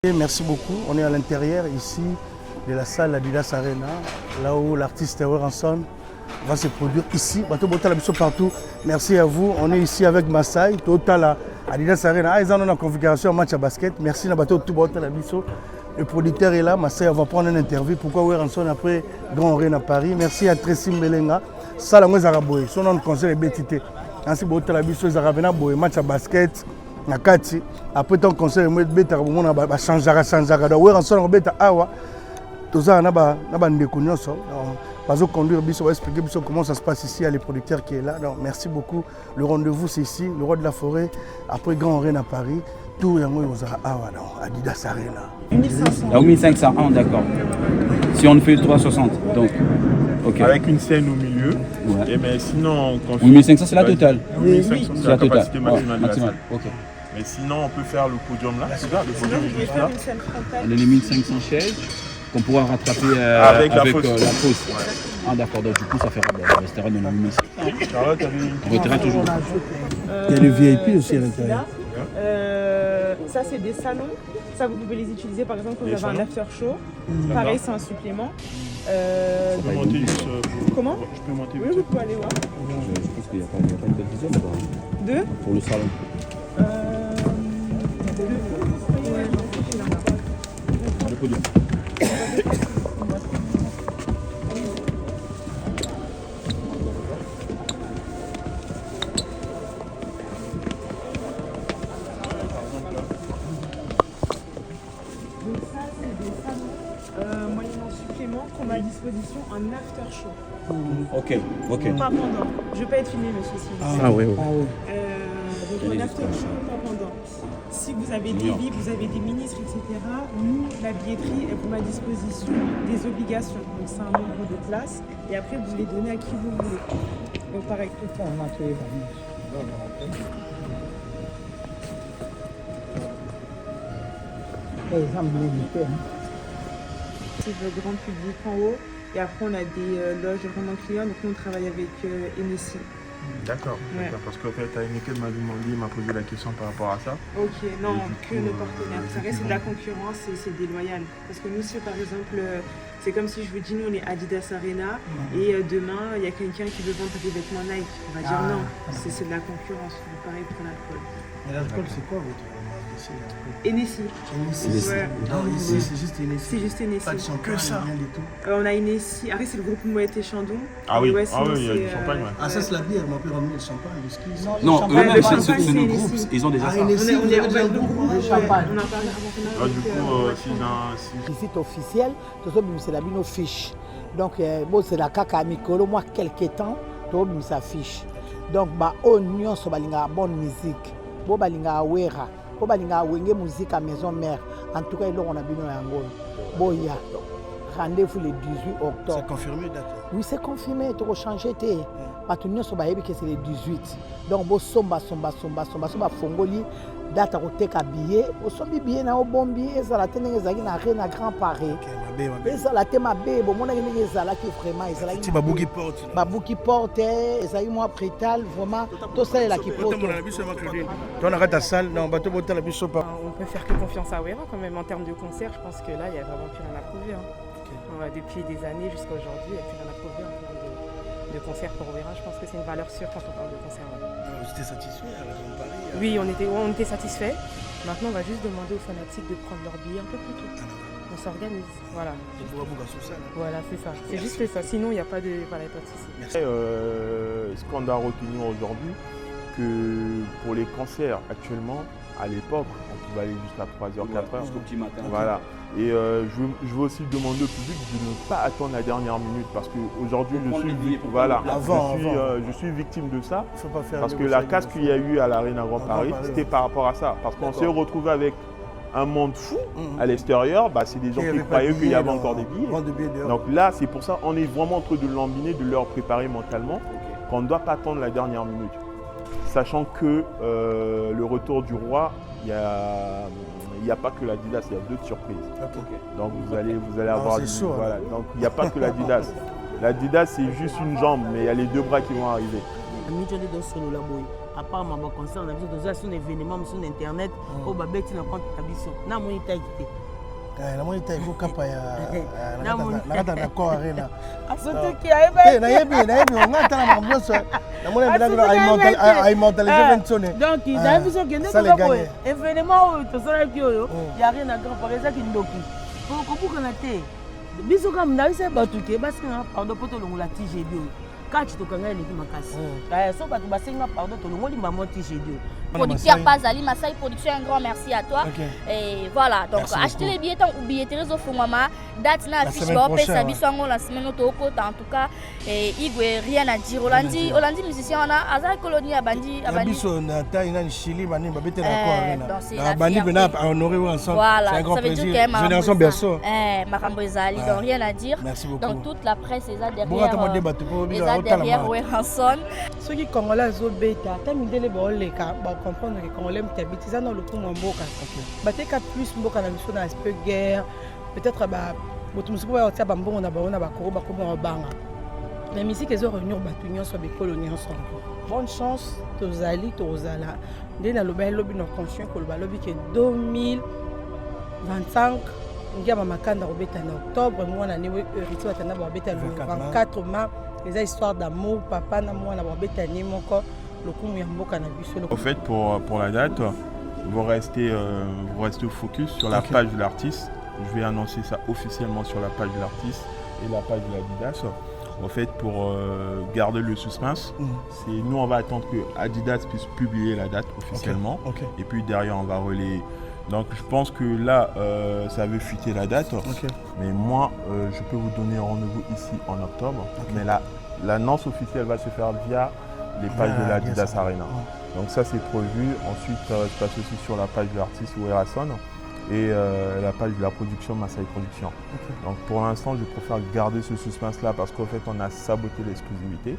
Merci beaucoup. On est à l'intérieur ici de la salle Adidas Arena, là où l'artiste Weranson va se produire ici. Partout. Merci à vous. On est ici avec Masai, Total Adidas Arena. Ils ont une configuration match à basket. Merci à tout. Le producteur est là. Masai, on va prendre une interview. Pourquoi Weranson après Grand Rennes à Paris. Merci à Tracy Melenga. Ça, la Zaraboy. Son nom de conseil est BTT. Merci beaucoup à la match à basket. Nakati après ton conseil moi beta bomona ba changera donc ensemble beta awa toza na ba ndeko nyonso bazo conduire biso va expliquer biso comment ça se passe ici à les producteurs qui est là. Donc merci beaucoup. Le rendez-vous c'est ici, le roi de la forêt après Grand Rennes à Paris. Tout yango yoza awa dans Adidas Arena. 1500. Ah, 1500, ah, d'accord. Si on fait 360 donc OK. Avec une scène au milieu. Ouais. Et mais sinon quand 1500 c'est la totale. 1500 c'est la totale. capacité maximale. Maximale. OK. Mais sinon, on peut faire le podium là. Le podium est juste là. On a les 1500 chaises qu'on pourra rattraper avec la fosse. Ouais. Ah d'accord, donc du coup ça fera on restera dans la 1500. Charlotte, On restera toujours. Il y a le VIP aussi à l'intérieur. Ça c'est des salons. Ça vous pouvez les utiliser par exemple quand vous avez un after show. Pareil c'est un supplément. Je peux monter juste. Comment? Je peux monter Oui, vous pouvez aller voir. Je pense qu'il n'y a pas une belle vision Deux? pour le salon. Le podium. Moyennant supplément qu'on met à disposition en after show. OK. Pas pendant. Je ne veux pas être filmé, monsieur. Ah oui. Donc en after show, pas pendant. Si vous avez des VIP, vous avez des ministres, etc., nous, la billetterie, elle vous met à disposition des obligations. Donc c'est un nombre de places et après vous les donnez à qui vous voulez. Donc pareil. C'est le grand public en haut et après on a des loges vraiment clients. Donc nous on travaille avec NSI. D'accord, Ouais. parce qu'en fait, Heineken m'a demandé, m'a posé la question par rapport à ça. Ok, non, Et du que coup, nos partenaires. Ça reste de la concurrence et c'est déloyal. Parce que nous, si par exemple, c'est comme si je vous dis, nous on est Adidas Arena et demain il y a quelqu'un qui veut vendre des vêtements Nike. On va dire non, c'est de la concurrence. Pareil pour l'alcool. Et l'alcool c'est quoi votre NSI. Ouais. Non, ici c'est juste NSI. C'est juste NSI. Pas de champagne, rien du tout. On a NSI. Après, c'est le groupe Mouette et Chandon. Ah oui, Ouais, ah oui, sinon, il y a du c'est, champagne. Ouais. Ah ça c'est la bière, mais on peut ramener le champagne, le ski. Non, champagne, eux-mêmes le c'est champagne, le c'est groupe, NSI. ils ont déjà ça. Ah, NSI, On vous est avez déjà le un groupe groupe de champagne. On a parlé avant. Ah, du coup, si Visite officielle, c'est la bino fiche. Donc, bon, c'est la caca Mikolo, moi, quelques temps, tout le monde s'affiche. Donc, on y a une bonne musique. Bon, balinga wera. Bon, balinga wenge musique à maison mère. En tout cas, on a bino yango. Bon, il y a rendez-vous le 18 octobre. C'est confirmé date. Oui, c'est confirmé, tu vas changer. Parce que c'est le 18. Donc, bon, somba, fongoli, date à côté billet. Au sombi billet, na au bon billet, ça la tenue, na reine à Grand Paris. Ok, Ça la thème bébé, bon, mon ami, ça la qui vraiment, ça la tu babou qui porte. babou qui porte, ça y moi prétal, vraiment, tout ça là qui porte. Toi, on arrête ta salle, non, bateau botter la biche pas. On peut faire que confiance à Wera quand même en termes de concert. Je pense que là, il n'y a vraiment plus rien à prouver. Ouais, depuis des années jusqu'à aujourd'hui, il n'y a plus rien à prouver en termes de concert pour Wera. Je pense que c'est une valeur sûre quand on parle de concert. Vous étiez satisfait à la Grande Paris? Oui, on était satisfaits. Maintenant, on va juste demander aux fanatiques de prendre leur billet un peu plus tôt. On s'organise, voilà. Et pour vous, sous ça. Voilà, c'est ça. C'est juste ça. Sinon, il n'y a pas de souci. Merci. ce qu'on doit retenir aujourd'hui, que pour les concerts actuellement, à l'époque, on pouvait aller jusqu'à 3h, 4h. Jusqu'au petit matin. Voilà. Et je veux aussi demander au public de ne pas attendre la dernière minute parce qu'aujourd'hui, je suis victime de ça. Faut pas faire Parce que la casse qu'il y a eu à l'Arena Grand Paris, c'était par rapport à ça. Parce qu'on s'est retrouvé avec un monde fou à l'extérieur. C'est des gens qui croyaient qu'il y avait encore des billets. Donc là, c'est pour ça qu'on est vraiment en train de l'embiner, de leur préparer mentalement, qu'on ne doit pas attendre la dernière minute. Sachant que le retour du roi, il n'y a pas que l'Adidas, il y a d'autres surprises. Donc vous allez avoir voilà. Donc il n'y a pas que l'Adidas. L'Adidas c'est juste une jambe, mais il y a les deux bras qui vont arriver. à part ma concert, on a besoin d'un événement sur Internet, au babeti na compte tabiso. Na moni taïté. La moni taïté ko kapa ya na d'accord arena. Asoto ki ayeba. Na yebi on ngata na mamboso. Na moni bila immortaliser ventone. Donc il a vu son kende ko événement to sala ki oyo, ya rien na grand par ça ki ndoki. Ko buka na te. Biso kam na isa batuke parce que pardon poto longola TGD. Quand tu te connais les makasi. So batu basenga pardon to longoli maman TGD. Producteur Pazali Masai Production, un grand merci à toi. Et voilà, donc achetez les billets ou billetterie au Fumama, date na affiche ba opé sa biso la semaine au kota en tout cas et Igwe rien à dire. Holandi musicien on a Azar Colonie à Bandi biso na taille na Chili bani ba bete na ko Bandi bena honorer ensemble. Voilà, c'est un grand ça veut plaisir. dire que Génération Berceau. Makambo Ezali, donc rien à dire. Merci beaucoup. Donc toute la presse est là derrière. Derrière Weranson. Ceux qui congolais zo beta, tamindele ba oleka ba comprendre que congolais m'habite ça dans le coup mboka. Bateka plus mboka na biso na aspect guerre, peut-être ba botu musique ba otia ba mbongo na ba ona ba koro ba ko banga. La musique est revenue au bâtonnier sur les colonies ensemble. Bonne chance tozali tozala. Dès na loba lobby no conscient que le lobby que 2025 ngia ba makanda robeta na octobre moi na ne héritier watana ba robeta le 24 mars les histoires d'amour papa na moi na robeta ni moko le coup ya mboka na biso. En fait pour la date vous restez focus sur la page de l'artiste. Je vais annoncer ça officiellement sur la page de l'artiste et la page de l'Adidas. En fait, pour garder le suspense, c'est nous on va attendre que Adidas puisse publier la date officiellement. Et puis derrière on va relayer. Donc je pense que là ça veut fuiter la date. Mais moi je peux vous donner rendez-vous ici en octobre. Mais l'annonce officielle va se faire via les pages de l'Adidas Arena. Donc ça c'est prévu. Ensuite ça va se passer aussi sur la page de l'artiste Weranson et la page de la production Masai Production. Donc pour l'instant je préfère garder ce suspense là parce qu'en fait on a saboté l'exclusivité.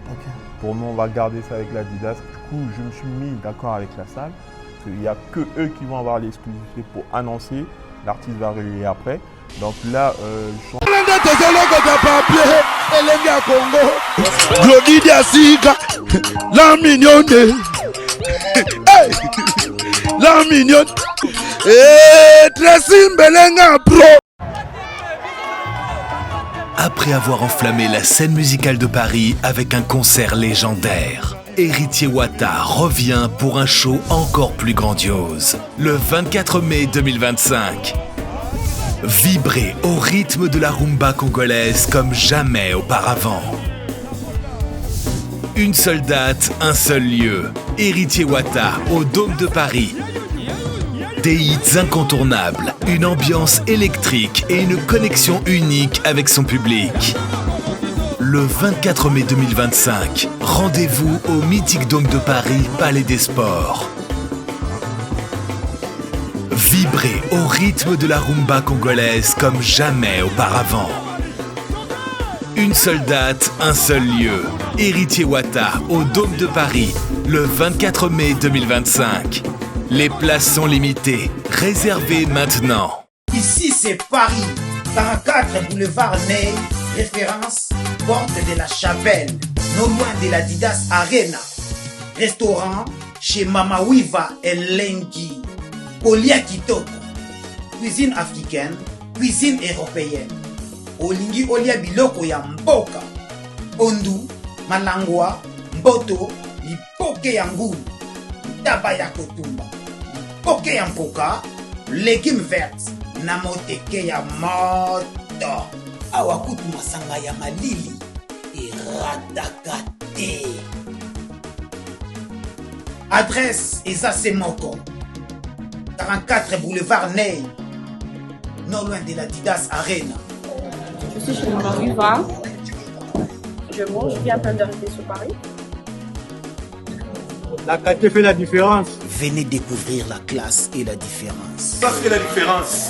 Pour nous on va garder ça avec l'Adidas. Du coup je me suis mis d'accord avec la salle. Il n'y a que eux qui vont avoir l'exclusivité pour annoncer. L'artiste va relayer après. Donc là la mignonne. La mignonne. Après avoir enflammé la scène musicale de Paris avec un concert légendaire, Héritier Wata revient pour un show encore plus grandiose. Le 24 mai 2025. Vibrez au rythme de la rumba congolaise comme jamais auparavant. Une seule date, un seul lieu. Héritier Wata au Dôme de Paris. Des hits incontournables, une ambiance électrique et une connexion unique avec son public. Le 24 mai 2025, rendez-vous au mythique Dôme de Paris, Palais des Sports. Vibrez au rythme de la rumba congolaise comme jamais auparavant. Une seule date, un seul lieu. Héritier Wata au Dôme de Paris, le 24 mai 2025. Les places sont limitées. Réservez maintenant. Ici c'est Paris, 44 boulevard Ney, référence porte de la Chapelle, non loin de l'Adidas Arena. Restaurant chez Mama Wiva et Lengi. Kolia Kitoko, cuisine africaine, cuisine européenne. Olingi olia biloko ya mboka. Ondu, malangwa, mboto, lipoke ya ngulu, taba ya kotumba. Poke ya mpoka, légumes verts, na moteke ya moto. Awakutu masanga ya malili, iradakate. Adresse Eza Semoko, 44 boulevard Ney, non loin de l'Adidas Arena. Je suis chez Mama Wiva. Je mange, je viens en train de rester sur Paris. La qualité fait la différence. Venez découvrir la classe et la différence. Parce que la différence.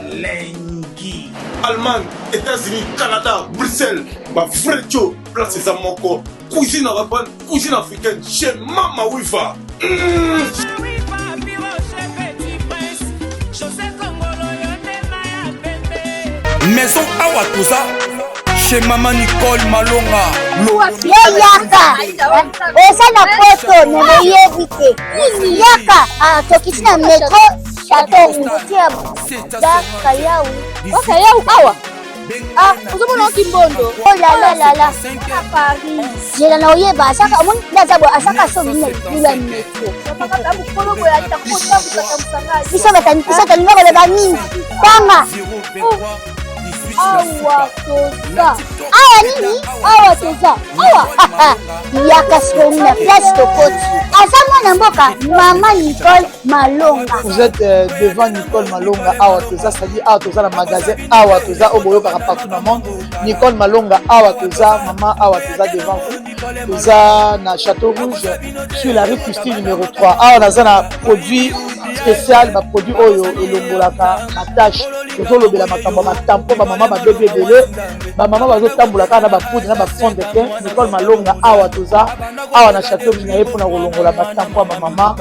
Lengi. Allemagne, États-Unis, Canada, Bruxelles. Ma frère Joe, place c'est Zamoko. Cuisine arabe, cuisine africaine chez Mama Wiva. Maison Awatusa, chez Maman Nicole Malonga. Yaka eza na poto nemoyebi te yaka tokiti na metro chateau tia kayau okayau awa ozomona okimbondo olalalala Paris jela na oyeba asaka omoni ndaza boye asaka sobi na metro biso balinga koleba nini tanga awa toza awa nini awa toza awa yaka sikoni na place tokoti aza mwana mboka Maman Nicole Malonga. Vous êtes devant Nicole Malonga awa toza, c'est-à-dire awa toza na magasin awa toza oboyokaka partout dans le monde. Nicole Malonga awa toza, maman awa toza devant vous. Toza na Château Rouge sur la rue Custine numéro 3. Awa naza na produit spécial, ba produit oyo elongolaka attache. Tozolobela makambo matampo ba mama ba bébé belé, ba mama bazotambolaka na ba poudre na ba fond de teint. Nicole Malonga awa toza, awa na Château Rouge na ye pona kolongola matampo ba mama,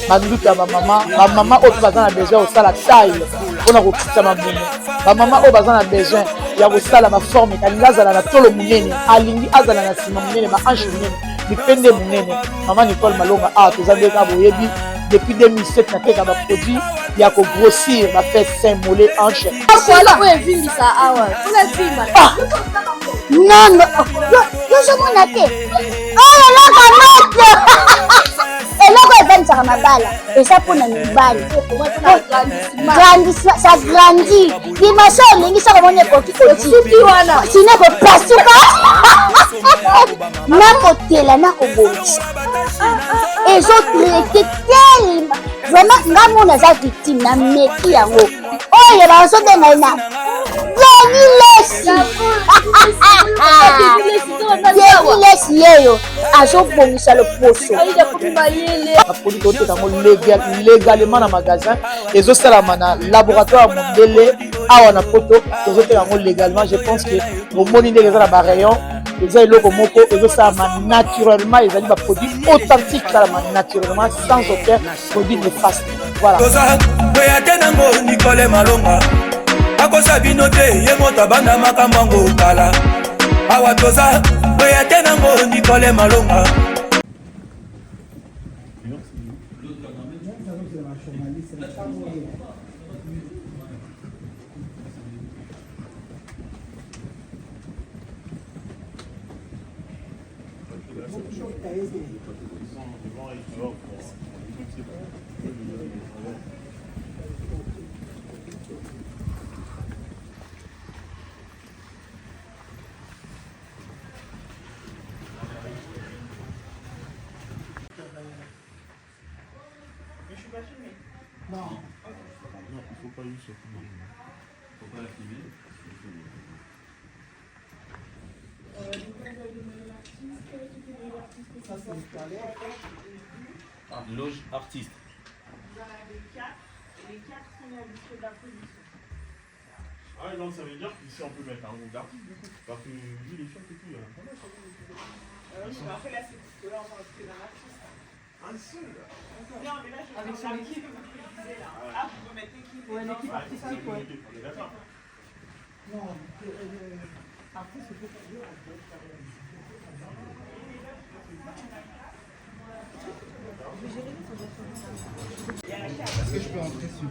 banduki ya ba mama oyo baza na besoin osala taille pona kokitisa mabune. Ba mama oyo baza na besoin ya kosala ba forme kalingi azala na tolo munene, alingi azala na sima munene, ba hanche munene, bipende munene. Maman Nicole Malonga awa toza ndeka boyebi depuis 2007 nateka ba produit ya ko grossir ba fait sein mollet hanche. Non, yozomona te oyo eloko moto eloko evanisaka mabala eza mpona mibali ça grandit dimension olingi soko omoni ekoki kosuki wana sino kopasuka nakotela nakobongisa ezotraite telema vraiment nga mona aza victime na meki yango oyo bazobenga ye na Lesi yeyo azobongisa loposo apodi toteka yango légalement na magasin ezosalama na laboratoire mondele awa na poto tozoteka yango légalement. Je pense que bomoni ndenge eza na barayon eza eloko moko ezosalama naturellement, ezali baproduit authentique esalama naturellement sans aucun produit néfaste. Voilà. Nicole Malonga akosa bino te ye moto abanda makambo yango kala awa toza oya te nango Nicole Malonga. Non, il ne faut pas juste filmer. Il ne faut pas la filmer. Loge artiste. Vous en avez 4 et les 4 sont dans le liste de la production. Ah, donc ça veut dire qu'ici on peut mettre un groupe d'artistes du coup. Parce que vu les choses et tout, il y a pas mal. Oui, mais après là, c'est parce que là, on va rentrer d'un artiste. Un seul là. Non, mais là, je vais faire l'équipe que je disais là. Ah, vous pouvez mettre l'équipe. Ouais, l'équipe artistique, ouais. D'accord. Non, artiste, c'est pas dur. Est-ce que je peux entrer sur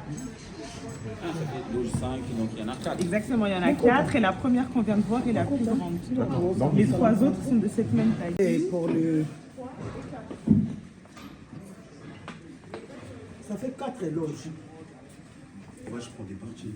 ça fait 12, 5, donc il y en a 4. Exactement, il y en a 4 et la première qu'on vient de voir est la plus grande. Les 3 autres sont de cette même taille. Et pour le... Ça fait 4 loges. Moi je prends des parties.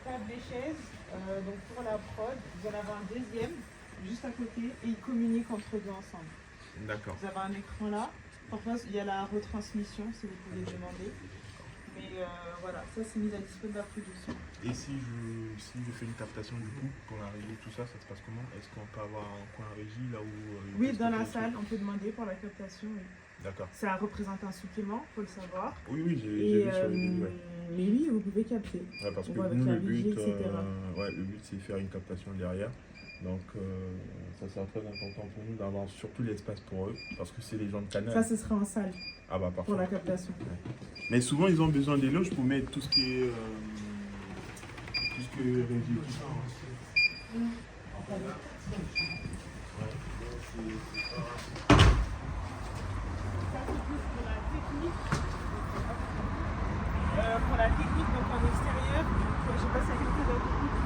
Table et chaises, donc pour la prod, vous en avez un deuxième juste à côté et ils communiquent entre eux ensemble. D'accord. Vous avez un écran là, parfois il y a la retransmission si vous pouvez demander. Mais voilà, ça c'est mis à disposition de la production. Et si je fais une captation du coup pour la régie, tout ça, ça se passe comment? Est-ce qu'on peut avoir un coin régie là où... oui, dans la salle, on peut demander pour la captation. Oui. D'accord. Ça représente un supplément, il faut le savoir. Oui, j'ai vu sur les vidéos. Mais oui, vous pouvez capter. Ouais, parce que avec nous, la le but, vigie, etc. le but, c'est faire une captation derrière. Donc, ça sera très important pour nous d'avoir surtout l'espace pour eux, parce que c'est les gens de Canal. Ça, ce sera en salle. Ah bah parfait. Pour la captation. Ouais. Mais souvent, ils ont besoin des loges pour mettre tout ce qui est régie. Pour la technique, donc en extérieur, j'ai passé à quelques de la technique.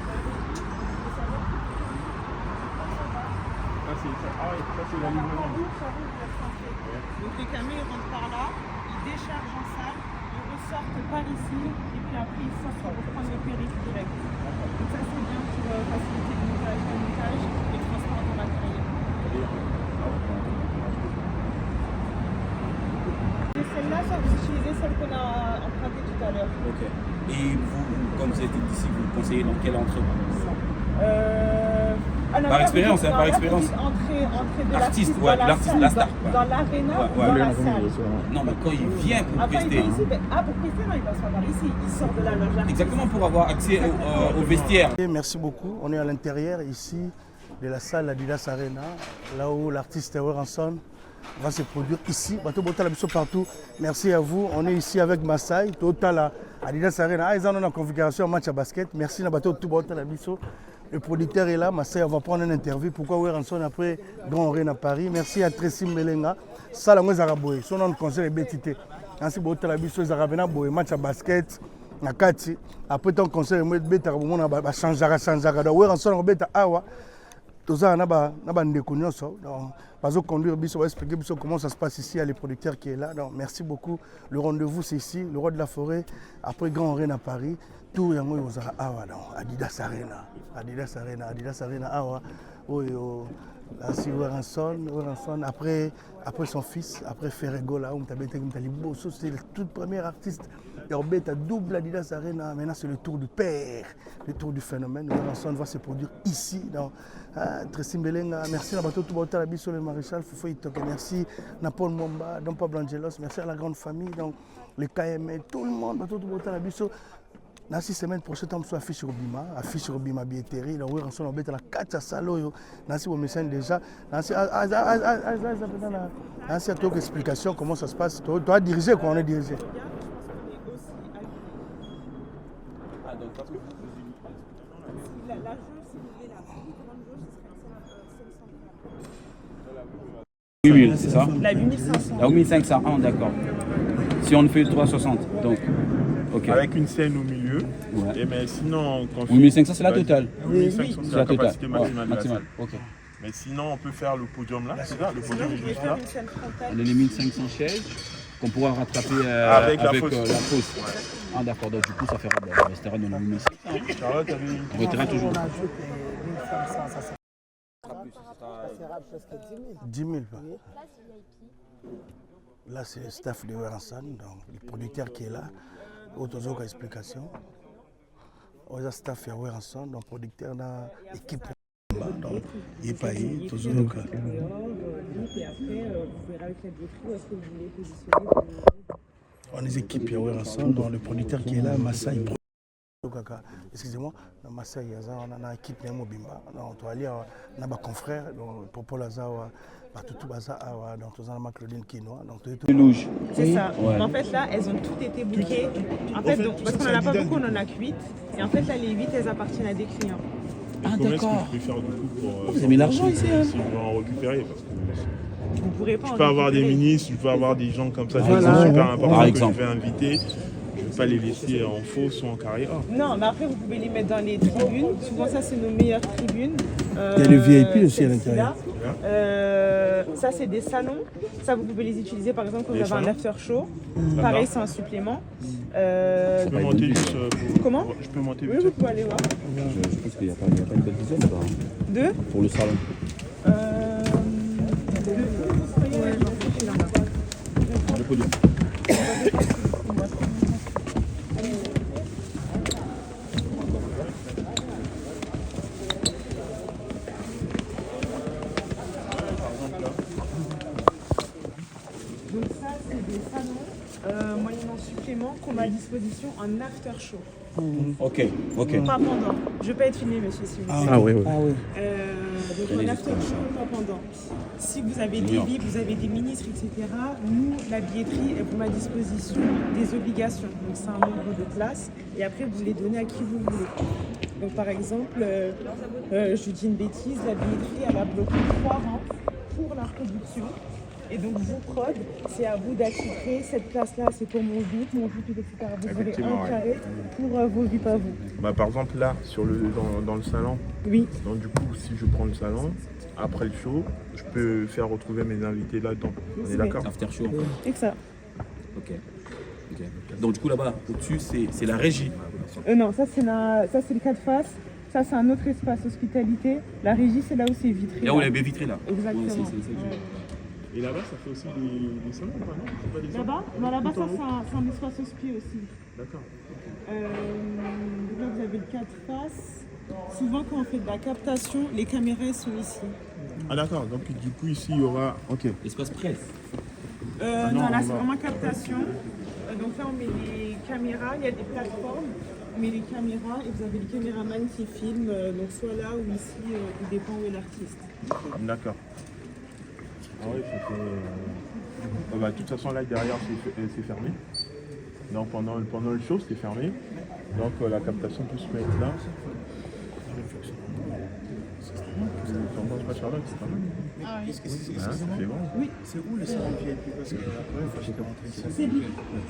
Ça, c'est la livraison. Donc les camions ils rentrent par là, ils déchargent en salle, ils ressortent par ici, et puis après ils sortent pour prendre les périphes direct. Donc ça c'est bien pour faciliter le montage, et le transport de matériel. Et celle-là, ça vous utilisez celle qu'on a empruntée tout à l'heure. Ok. Et vous, comme vous êtes ici, vous conseillez dans quelle entrée par expérience, par expérience. Entrée de l'artiste, la star. Dans l'aréna ou dans la salle. Non, mais quand il vient pour Après, prester. il vient ici, pour prester, non, il passe pas par ici. Il sort de la loge. Exactement, pour avoir accès au vestiaire. Merci beaucoup. On est à l'intérieur ici de la salle Adidas Arena, là où l'artiste Ranson va se produire ici. Partout. Merci à vous. On est ici avec Masai, Total Adidas Arena. Ils ont une configuration match à basket. Merci à tout le monde. Le producteur est là, Masai, on va prendre une interview. Pourquoi Ranson après Grand Reine à Paris. Merci à Tracy Melenga. Ça, la moi, Zaraboy. Son nom de concert est BTT. Merci beaucoup à la biso, Zarabena Boy, match à basket. Nakati. Après ton concert, moi, BTT, on va changer. Ranson, on va awa. Tout ça, on a des connaissances. Parce que conduire, on va expliquer comment ça se passe ici, à les producteurs qui est là. Donc, merci beaucoup. Le rendez-vous, c'est ici, le roi de la forêt, après Grand Reine à Paris. Tout est en Adidas Arena. Adidas Arena, Adidas Arena, awa. Là, c'est Ranson, après son fils, après Ferrego, là, c'est le tout premier artiste. Il y a double Adidas Arena. Maintenant, c'est le tour du père, le tour du phénomène. Ranson va se produire ici. Tracy Mbelenga, merci à tout le monde, le maréchal Foufou Itoke, merci à Paul Momba, Don Pablo Angelos, merci à la grande famille, donc les KML, tout le monde, tout le monde, la semaine prochaine, on va afficher au Bima billetterie, on va faire la 4 salles, on va déjà, on a une explication comment ça se passe, tu dois diriger quoi, on est dirigé. La 8000, c'est ça? La 8500. La 8500, d'accord. Si on fait 360, donc. Okay. Avec une scène au milieu. Ouais. Mais sinon, 8500 c'est la totale. 8500 c'est la capacité maximale. Okay. Mais sinon, on peut faire le podium là. C'est là, le podium est juste là. On a les 1500 chaises qu'on pourra rattraper avec la fosse. Ouais. Ah d'accord, donc du coup ça fera on restera dans la 1500. Charlotte, on restera toujours. On ajoute 1500, ça sera presque 10 000. 10 000. Là, c'est le staff de Ranson, donc le producteur qui est là. Autre explication. On a staff de Ranson, donc producteur dans l'équipe. Donc, il est payé, toujours le cas. Et après, vous verrez avec la billetterie où est-ce que vous voulez positionner. On a des équipes de Ranson, donc le producteur qui est là, Masai. Excusez-moi, Masai, on a une équipe de Mobimba. Donc, on a un confrère, Popo Lazawa. Tout bazar, donc tout ça, Claudine Quinoa, donc louge. C'est ça. Ouais. En fait là, elles ont toutes été bookées. En fait, donc, parce qu'on n'en a pas beaucoup, on en a que 8. Et en fait là, les 8, elles appartiennent à des clients. Ah d'accord. Je peux faire du coup pour. Vous avez mis l'argent ici. Si je veux en récupérer, parce que vous pourrez pas. Je peux avoir des ministres, je peux avoir des gens comme ça, des gens super importants que je vais inviter. Je ne vais pas les laisser en fausse ou en carrière. Non, mais après vous pouvez les mettre dans les tribunes. Souvent ça c'est nos meilleures tribunes. Il y a le VIP aussi à l'intérieur. Ça c'est des salons. Ça vous pouvez les utiliser par exemple quand vous avez un after show. Pareil c'est un supplément. Je peux monter juste Comment? Je peux monter vite. Oui, vous pouvez aller voir. Je pense qu'il n'y a pas une belle dizaine là-bas. Deux? Pour le salon. Le podium. c'est des salons moyennant supplément qu'on met à disposition en after show. Ok, ok. Pas pendant. Je peux être filmé, monsieur, si vous voulez. Ah oui, oui. Donc en after show, pas pendant. Si vous avez des VIP, vous avez des ministres, etc., nous, la billetterie, elle vous met à disposition des obligations. Donc c'est un nombre de places et après vous les donnez à qui vous voulez. Donc par exemple, je vous dis une bêtise, la billetterie, elle a bloqué 3 rangs pour la production. Et donc vous, prod, c'est à vous d'attitrer cette place-là, c'est pour mon VIP, etc. Vous aurez un carré pour vos VIP à vous. Bah, par exemple là, dans le salon, oui. Donc du coup, si je prends le salon, après le show, je peux faire retrouver mes invités là-dedans. On est d'accord? After show. Et que ça. Ok. Donc du coup là-bas, au-dessus, c'est la régie. Non, ça c'est le cas de face. Ça c'est un autre espace hospitalité. La régie, c'est là où c'est vitré. Là où les baies vitrées là. Exactement. Ouais, Et là-bas, ça fait aussi des salons, non? Là-bas, non, là-bas, ça c'est un espace hospi aussi. D'accord. Là, vous avez le cas de face. Souvent, quand on fait de la captation, les caméras sont ici. Ah d'accord, donc du coup ici il y aura... Ok. Espace presse. Non, là c'est vraiment captation. Donc là on met les caméras, il y a des plateformes, on met les caméras et vous avez les caméramans qui filment, donc soit là ou ici, il dépend où est l'artiste. D'accord. Ah oui, c'était... de toute façon là derrière c'est fermé. Donc pendant le show c'était fermé. Donc la captation peut se mettre là. Ah oui. C'est bon. Oui. C'est où le salon VIP? Parce que la première fois j'étais rentré ici. C'est lui.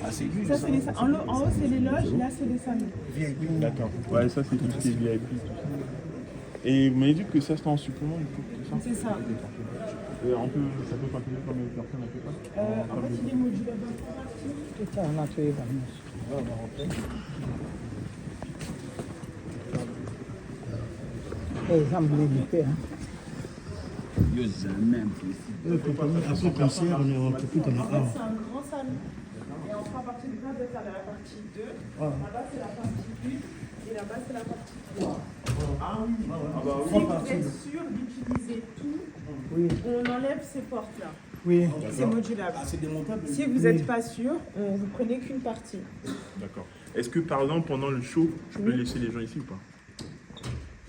Ah, c'est lui. Ça, c'est les salons. En haut c'est les loges, là c'est les salons. VIP. D'accord. Ouais, ça c'est tout ce qui est VIP. Et vous m'avez dit que ça c'était en supplément du coup, c'est ça? C'est ça. Et ça peut continuer comme une personne à peu près? En fait il est modulaire d'information. Tout ça, on a tué exemple limité. Après concert, on est en tout en a un. C'est un grand salon. Et on fera partie de là, vous êtes à la partie 2. Là-bas c'est la partie 8 et là-bas c'est la partie 3. Ah oui. Si vous êtes sûr d'utiliser tout, on enlève ces portes-là. Oui. C'est modulable. C'est démontable. Si vous n'êtes pas sûr, vous prenez qu'une partie. D'accord. Est-ce que par exemple pendant le show, je peux laisser les gens ici ou pas?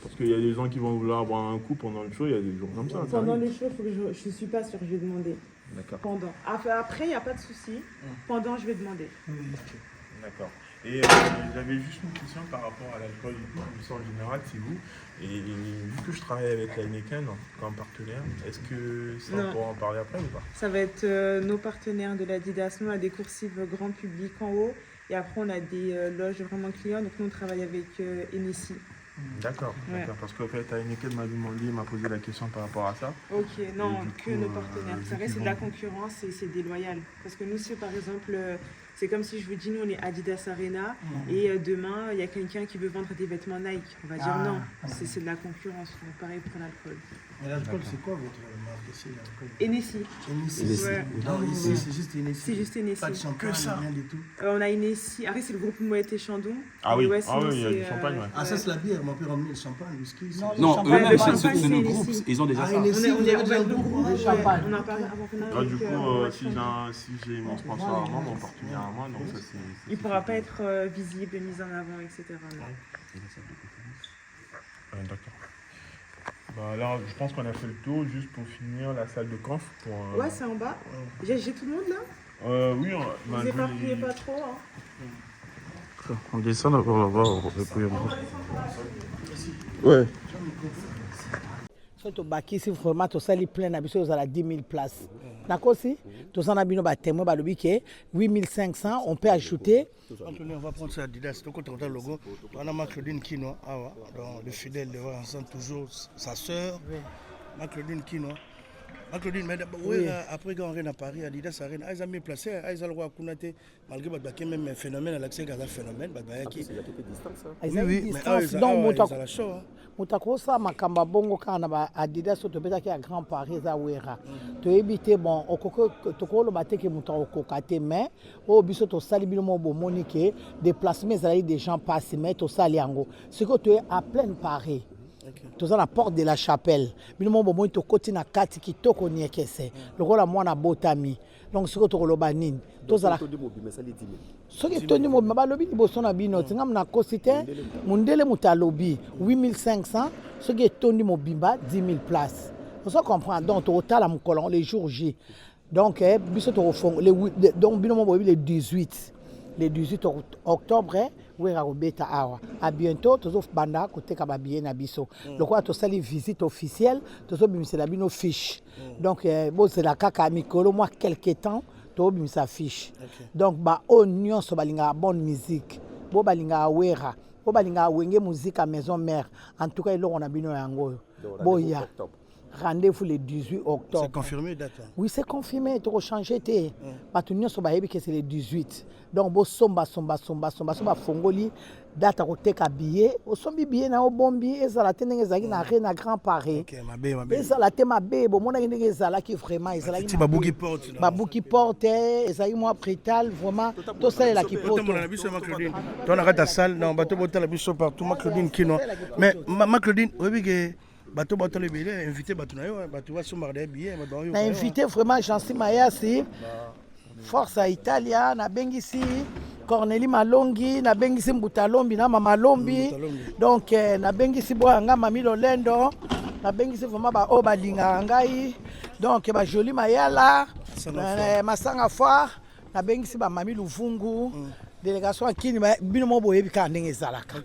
Parce qu'il y a des gens qui vont vouloir avoir un coup pendant le show, il y a des jours comme ça. Pendant le show, je ne suis pas sûre, je vais demander. D'accord. Pendant. Après, il n'y a pas de souci. Pendant, je vais demander. D'accord. Et j'avais juste une question par rapport à l'alcool en général, c'est vous. Et vu que je travaille avec la Heineken comme partenaire, est-ce que ça on pourra en parler après ou pas? Ça va être nos partenaires de l'Adidas. Nous, on a des coursives grand public en haut. Et après, on a des loges vraiment clients. Donc, nous, on travaille avec Hennessy. D'accord, parce qu'en fait, Heineken m'a posé la question par rapport à ça. Ok, non, que nos partenaires. Ça reste de la concurrence et c'est déloyal. Parce que nous, c'est par exemple, c'est comme si je vous dis, nous, on est Adidas Arena et demain, il y a quelqu'un qui veut vendre des vêtements Nike. On va dire non, c'est de la concurrence. Donc, pareil pour l'alcool. Mais l'alcool, c'est quoi votre marque ici? Hennessy. Ouais. Non, ici, c'est juste Hennessy. C'est juste Hennessy. Pas de champagne, rien du tout. On a Hennessy. Après, c'est le groupe Mouette et Chandon. Ah oui, ouais, il y a du champagne. Ouais. Ah, ça, c'est la bière. On peut ramener le champagne, le whisky. Non, eux-mêmes, c'est nos groupes. Ils ont déjà ça. On a le groupe champagne. On en parle avant. Du coup, si j'ai mon sponsor à moi, mon partenaire à moi, donc ça, c'est... Il ne pourra pas être visible, mis en avant, etc. D'accord. Bah, là, je pense qu'on a fait le tour juste pour finir la salle de conf. Ouais, c'est en bas. J'ai tout le monde là? Oui. Vous éparpillez pas trop. Hein. On descend d'abord là-bas. Ouais. So tobakisi vraiment tosali plein na biso ozala 10 000 places. D'accord si tosana bino ba témoin ba lobi ke 8500 on peut ajouter. Anthony, on va prendre ça Adidas. Donc on a le logo. On a Marc-Claudine Kino, donc le fidèle de voir ensemble toujours sa sœur. Marc-Claudine Kino. Marc-Claudine, mais après quand on est à Paris, Adidas Arena, ils ont mis placé, ils ont le droit à malgré qu'il y a même un phénomène, à l'accès à un phénomène, il y a quelques distances. Oui, mais donc Moutakosa Makamba Bongo Kana Adidas Sotobetaki à Grand Paris à Ouera. Tu éviter bon, Tokolo Bateke Moutako Kate, mais au bisoto Salibino Monique, déplacement des gens passent, mais au Saliango. Ce que tu es à plein Paris. toza na porte de la chapelle bino mo bomoi tokoti na kati kitoko niekese lokola mwana botami donc siko tokoloba nini tozala soki tondi mobima balobi liboso na bino tingam na kosi te mundele moto alobi 8500 soki etondi mobimba 10 000 places on comprend donc tokotala mokolo les jours J donc biso tokofong donc bino mo boyebi le 18 octobre wera robeta awa à bientôt tozo banda koteka ba billet na biso lokola tosali visite officielle tozo bimisela bino fiche donc bon c'est la kaka mikolo moi quelque temps to bimisa fiche donc ba onion so balinga bonne musique bo balinga wera bo balinga wenge musique à maison mère en tout cas on a bino yango boya rendez-vous le 18 octobre. C'est confirmé date? Oui, c'est confirmé. Tu as changé. Que c'est le 18. Donc, bo somba fongoli date à côté billet. Au sombi billet na bombi et ça la tenue ezaki na Arena Grand Paris. OK, ma bé. Et ça la tema bé, bon mon ngi ezala qui vraiment ezala qui babouki porte. Babouki porte, ezaki moi prétal vraiment tout ça là qui porte. Toi on a biso ma Claudine. Toi on a ta salle, non bato bota la biso partout ma Claudine kino. Mais ma Claudine, oui que bato le billet invité bato na yo bato va sombarder billet bato yo. Na invité vraiment Jansi Mayasi. Forza Italia na bengisi Cornélie Malongi na bengisi Mbutalombi na Mama Lombi donc na bengisi Boanga Mami Lolendo na bengisi vraiment ba o balinga ngai donc ba joli mayala masanga foire na bengisi ba Mami Luvungu délégation akini bino mo boyebi ka ndenge ezalaka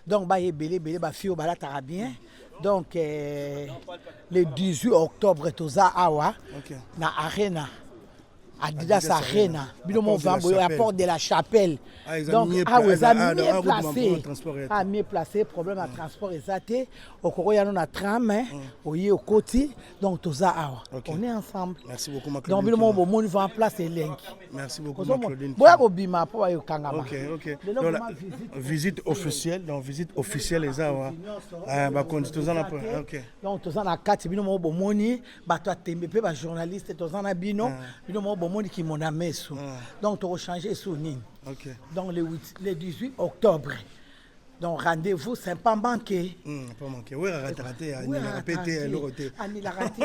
donc ba yebele ba fio balata bien donc le 18 octobre toza awa na Arena Adidas Arena, bino vambo à porte de la chapelle. Donc mieux placé, problème à transport exacté. Au Coroya on a tram, au au côté, donc toza awa. On est ensemble. Merci beaucoup ma Claudine. Donc bino mo va en place et link. Merci beaucoup ma Claudine. Boya ko bima po ayo kangama. OK. Visite officielle, donc visite officielle les awa. Ba konzi toza na OK. Donc toza na kati bino mo bomoni, ba to tembe pe ba journaliste toza na bino mo bomoni ki mon ameso. Donc tu changer sous nini. OK. Donc le 18 octobre. Donc rendez-vous c'est pas manqué. Pas manqué. Oui, raté, ni la répéter l'autre. Ani la raté,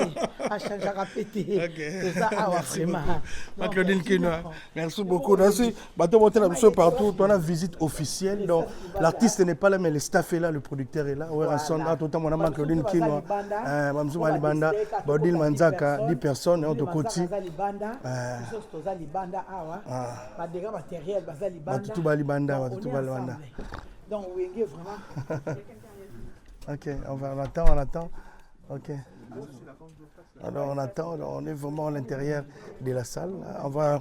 a changer répéter. OK. C'est ça vraiment. Ma Claudine Kinoa. Merci beaucoup. Merci. Bateau monter la mission partout, on a visite officielle. Donc l'artiste n'est pas là mais le staff est là, le producteur est là. Ouais, ensemble tout le temps mon ami Claudine Kinoa. Mamzou Alibanda, Bodil Manzaka, 10 personnes en de côté. Tout Balibanda. Donc, oui, vraiment. OK, on attend. OK. Alors, on attend, on est vraiment à l'intérieur de la salle. On va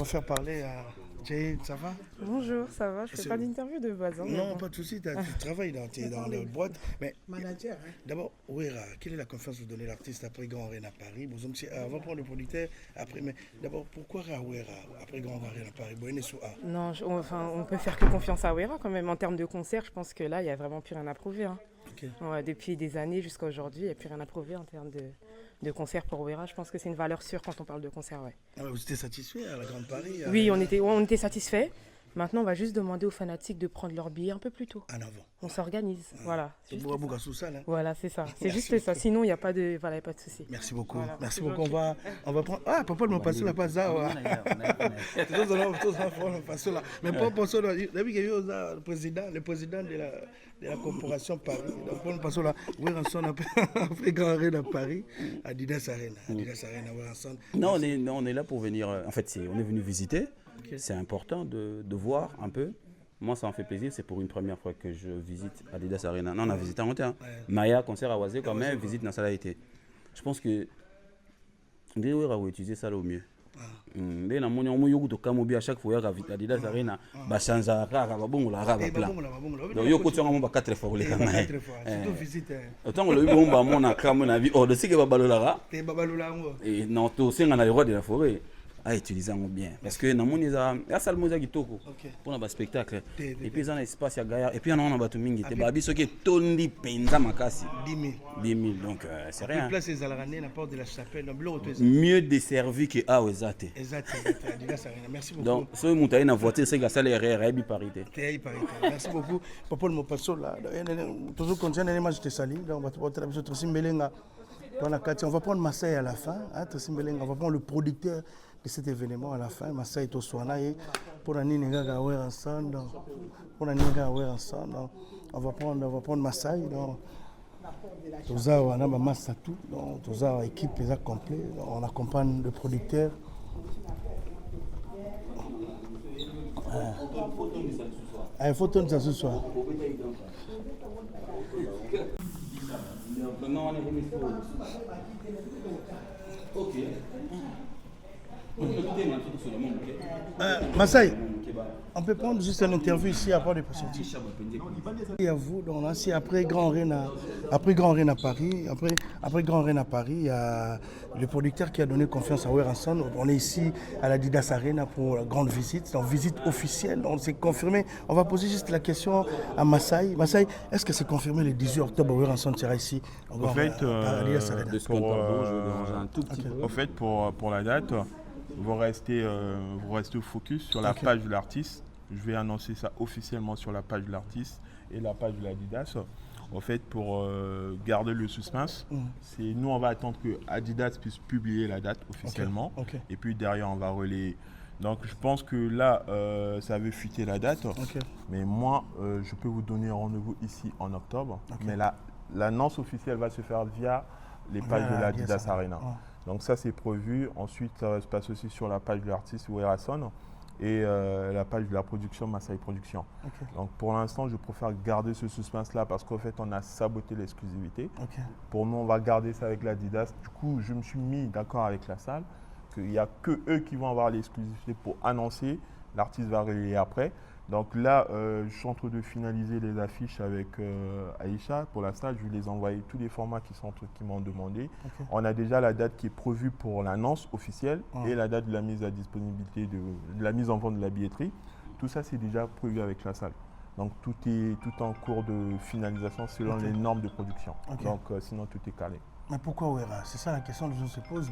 faire parler à Jay, ça va? Bonjour, ça va? Je fais pas d'interview de base. Non, pas de souci, tu travailles dans les boîtes. Mais manager. D'abord, quelle est la confiance que vous donnez l'artiste après Grand Arène à Paris? Avant de prendre le producteur, après, mais d'abord, pourquoi Wera après Grand Arène à Paris? Non, on peut faire que confiance à Wera quand même. En termes de concert, je pense que là, il n'y a vraiment plus rien à prouver. Okay. Ouais, depuis des années jusqu'à aujourd'hui, il n'y a plus rien à prouver en termes de concert pour Wera. Je pense que c'est une valeur sûre quand on parle de concert. Ouais. Ah, vous étiez satisfait à la Grande Paris? Oui, on était satisfait. Maintenant, on va juste demander aux fanatiques de prendre leur billet un peu plus tôt. En avant. On s'organise. Voilà. C'est juste ça. Voilà, c'est ça. C'est juste ça. Sinon, il n'y a pas de souci. Merci beaucoup. Voilà. Merci beaucoup. On va prendre. Ah, papa, nous passer la passe là. Mais pas pour ça. Le président de la corporation Paris. Donc, on passe là. Oui, ensemble, après Grand Arène à Paris, Adidas Arena. Non, on est là pour venir. En fait, on est venu visiter. Okay. C'est important de voir un peu. Moi, ça me fait plaisir. C'est pour une première fois que je visite Adidas Arena. Non, on a visité en montagne. Maya, concert à Oisé, quand même, visite dans ça a été. Je pense que on va utiliser ça au mieux. À chaque fois, Adidas Arena, bah change donc yo côté on va 4 fois les caméras. Autant on le bon bah mon a mon avis. Oh, de ce que va balolara. Et non, tout c'est dans le roi de la forêt. à utiliser bien. Parce que dans mon salle qui toko pour un spectacle. Et puis dans l'espace il y a gaillard. Et puis on a battu mingi. Te babi ce qui tondi penza makasi. 10 000. Donc c'est rien. Place les Alarane, la porte de la chapelle, dans bureau mieux desservi que à Ouezate. Exact. Merci beaucoup. Donc ce montagne na voiture c'est gasal RR et parité. Merci beaucoup. Papa le passo là. Toujours content les matchs de Sali. Donc on va travailler sur Simbelenga. On va prendre Massaï à la fin. On va prendre le producteur de cet événement à la fin. Massaï Toswana pour la Ninga ensemble. On va prendre Massaï. Tous on a Massa tout. Tous équipe est complet. On accompagne le producteur. Il faut tourner ça ce soir. Ok. Massaï, on peut prendre juste une interview ici après les patients. Et à vous, donc là, c'est après Grand Rennes à Paris, après Grand Rennes à Paris, il y a le producteur qui a donné confiance à Weranson. On est ici à la Didas Arena pour la grande visite, donc visite officielle. On s'est confirmé. On va poser juste la question à Massaï. Massaï, est-ce que c'est confirmé le 18 octobre Weranson sera ici? En fait, pour la date, vous restez focus sur la page de l'artiste. Je vais annoncer ça officiellement sur la page de l'artiste et la page de l'Adidas. En fait, pour garder le suspense, nous on va attendre que Adidas puisse publier la date officiellement. Et puis derrière on va relayer. Donc je pense que là, ça veut fuiter la date. Mais moi, je peux vous donner rendez-vous ici en octobre. Mais l'annonce officielle va se faire via les pages de l'Adidas Arena. Donc ça c'est prévu. Ensuite ça va se passer aussi sur la page de l'artiste Weranson et la page de la production Massaï Production. Donc pour l'instant je préfère garder ce suspense là parce qu'en fait on a saboté l'exclusivité. Pour nous on va garder ça avec l'Adidas. Du coup je me suis mis d'accord avec la salle qu'il n'y a que eux qui vont avoir l'exclusivité pour annoncer. L'artiste va relayer après. Donc là, je suis en train de finaliser les affiches avec Aïcha. Pour la salle, je vais les envoyer tous les formats qui m'ont demandé. On a déjà la date qui est prévue pour l'annonce officielle et la date de la mise à disponibilité, de la mise en vente de la billetterie. Tout ça, c'est déjà prévu avec la salle. Donc tout est en cours de finalisation selon les normes de production. Donc sinon, tout est calé. Mais pourquoi Ouera? C'est ça la question que je se pose.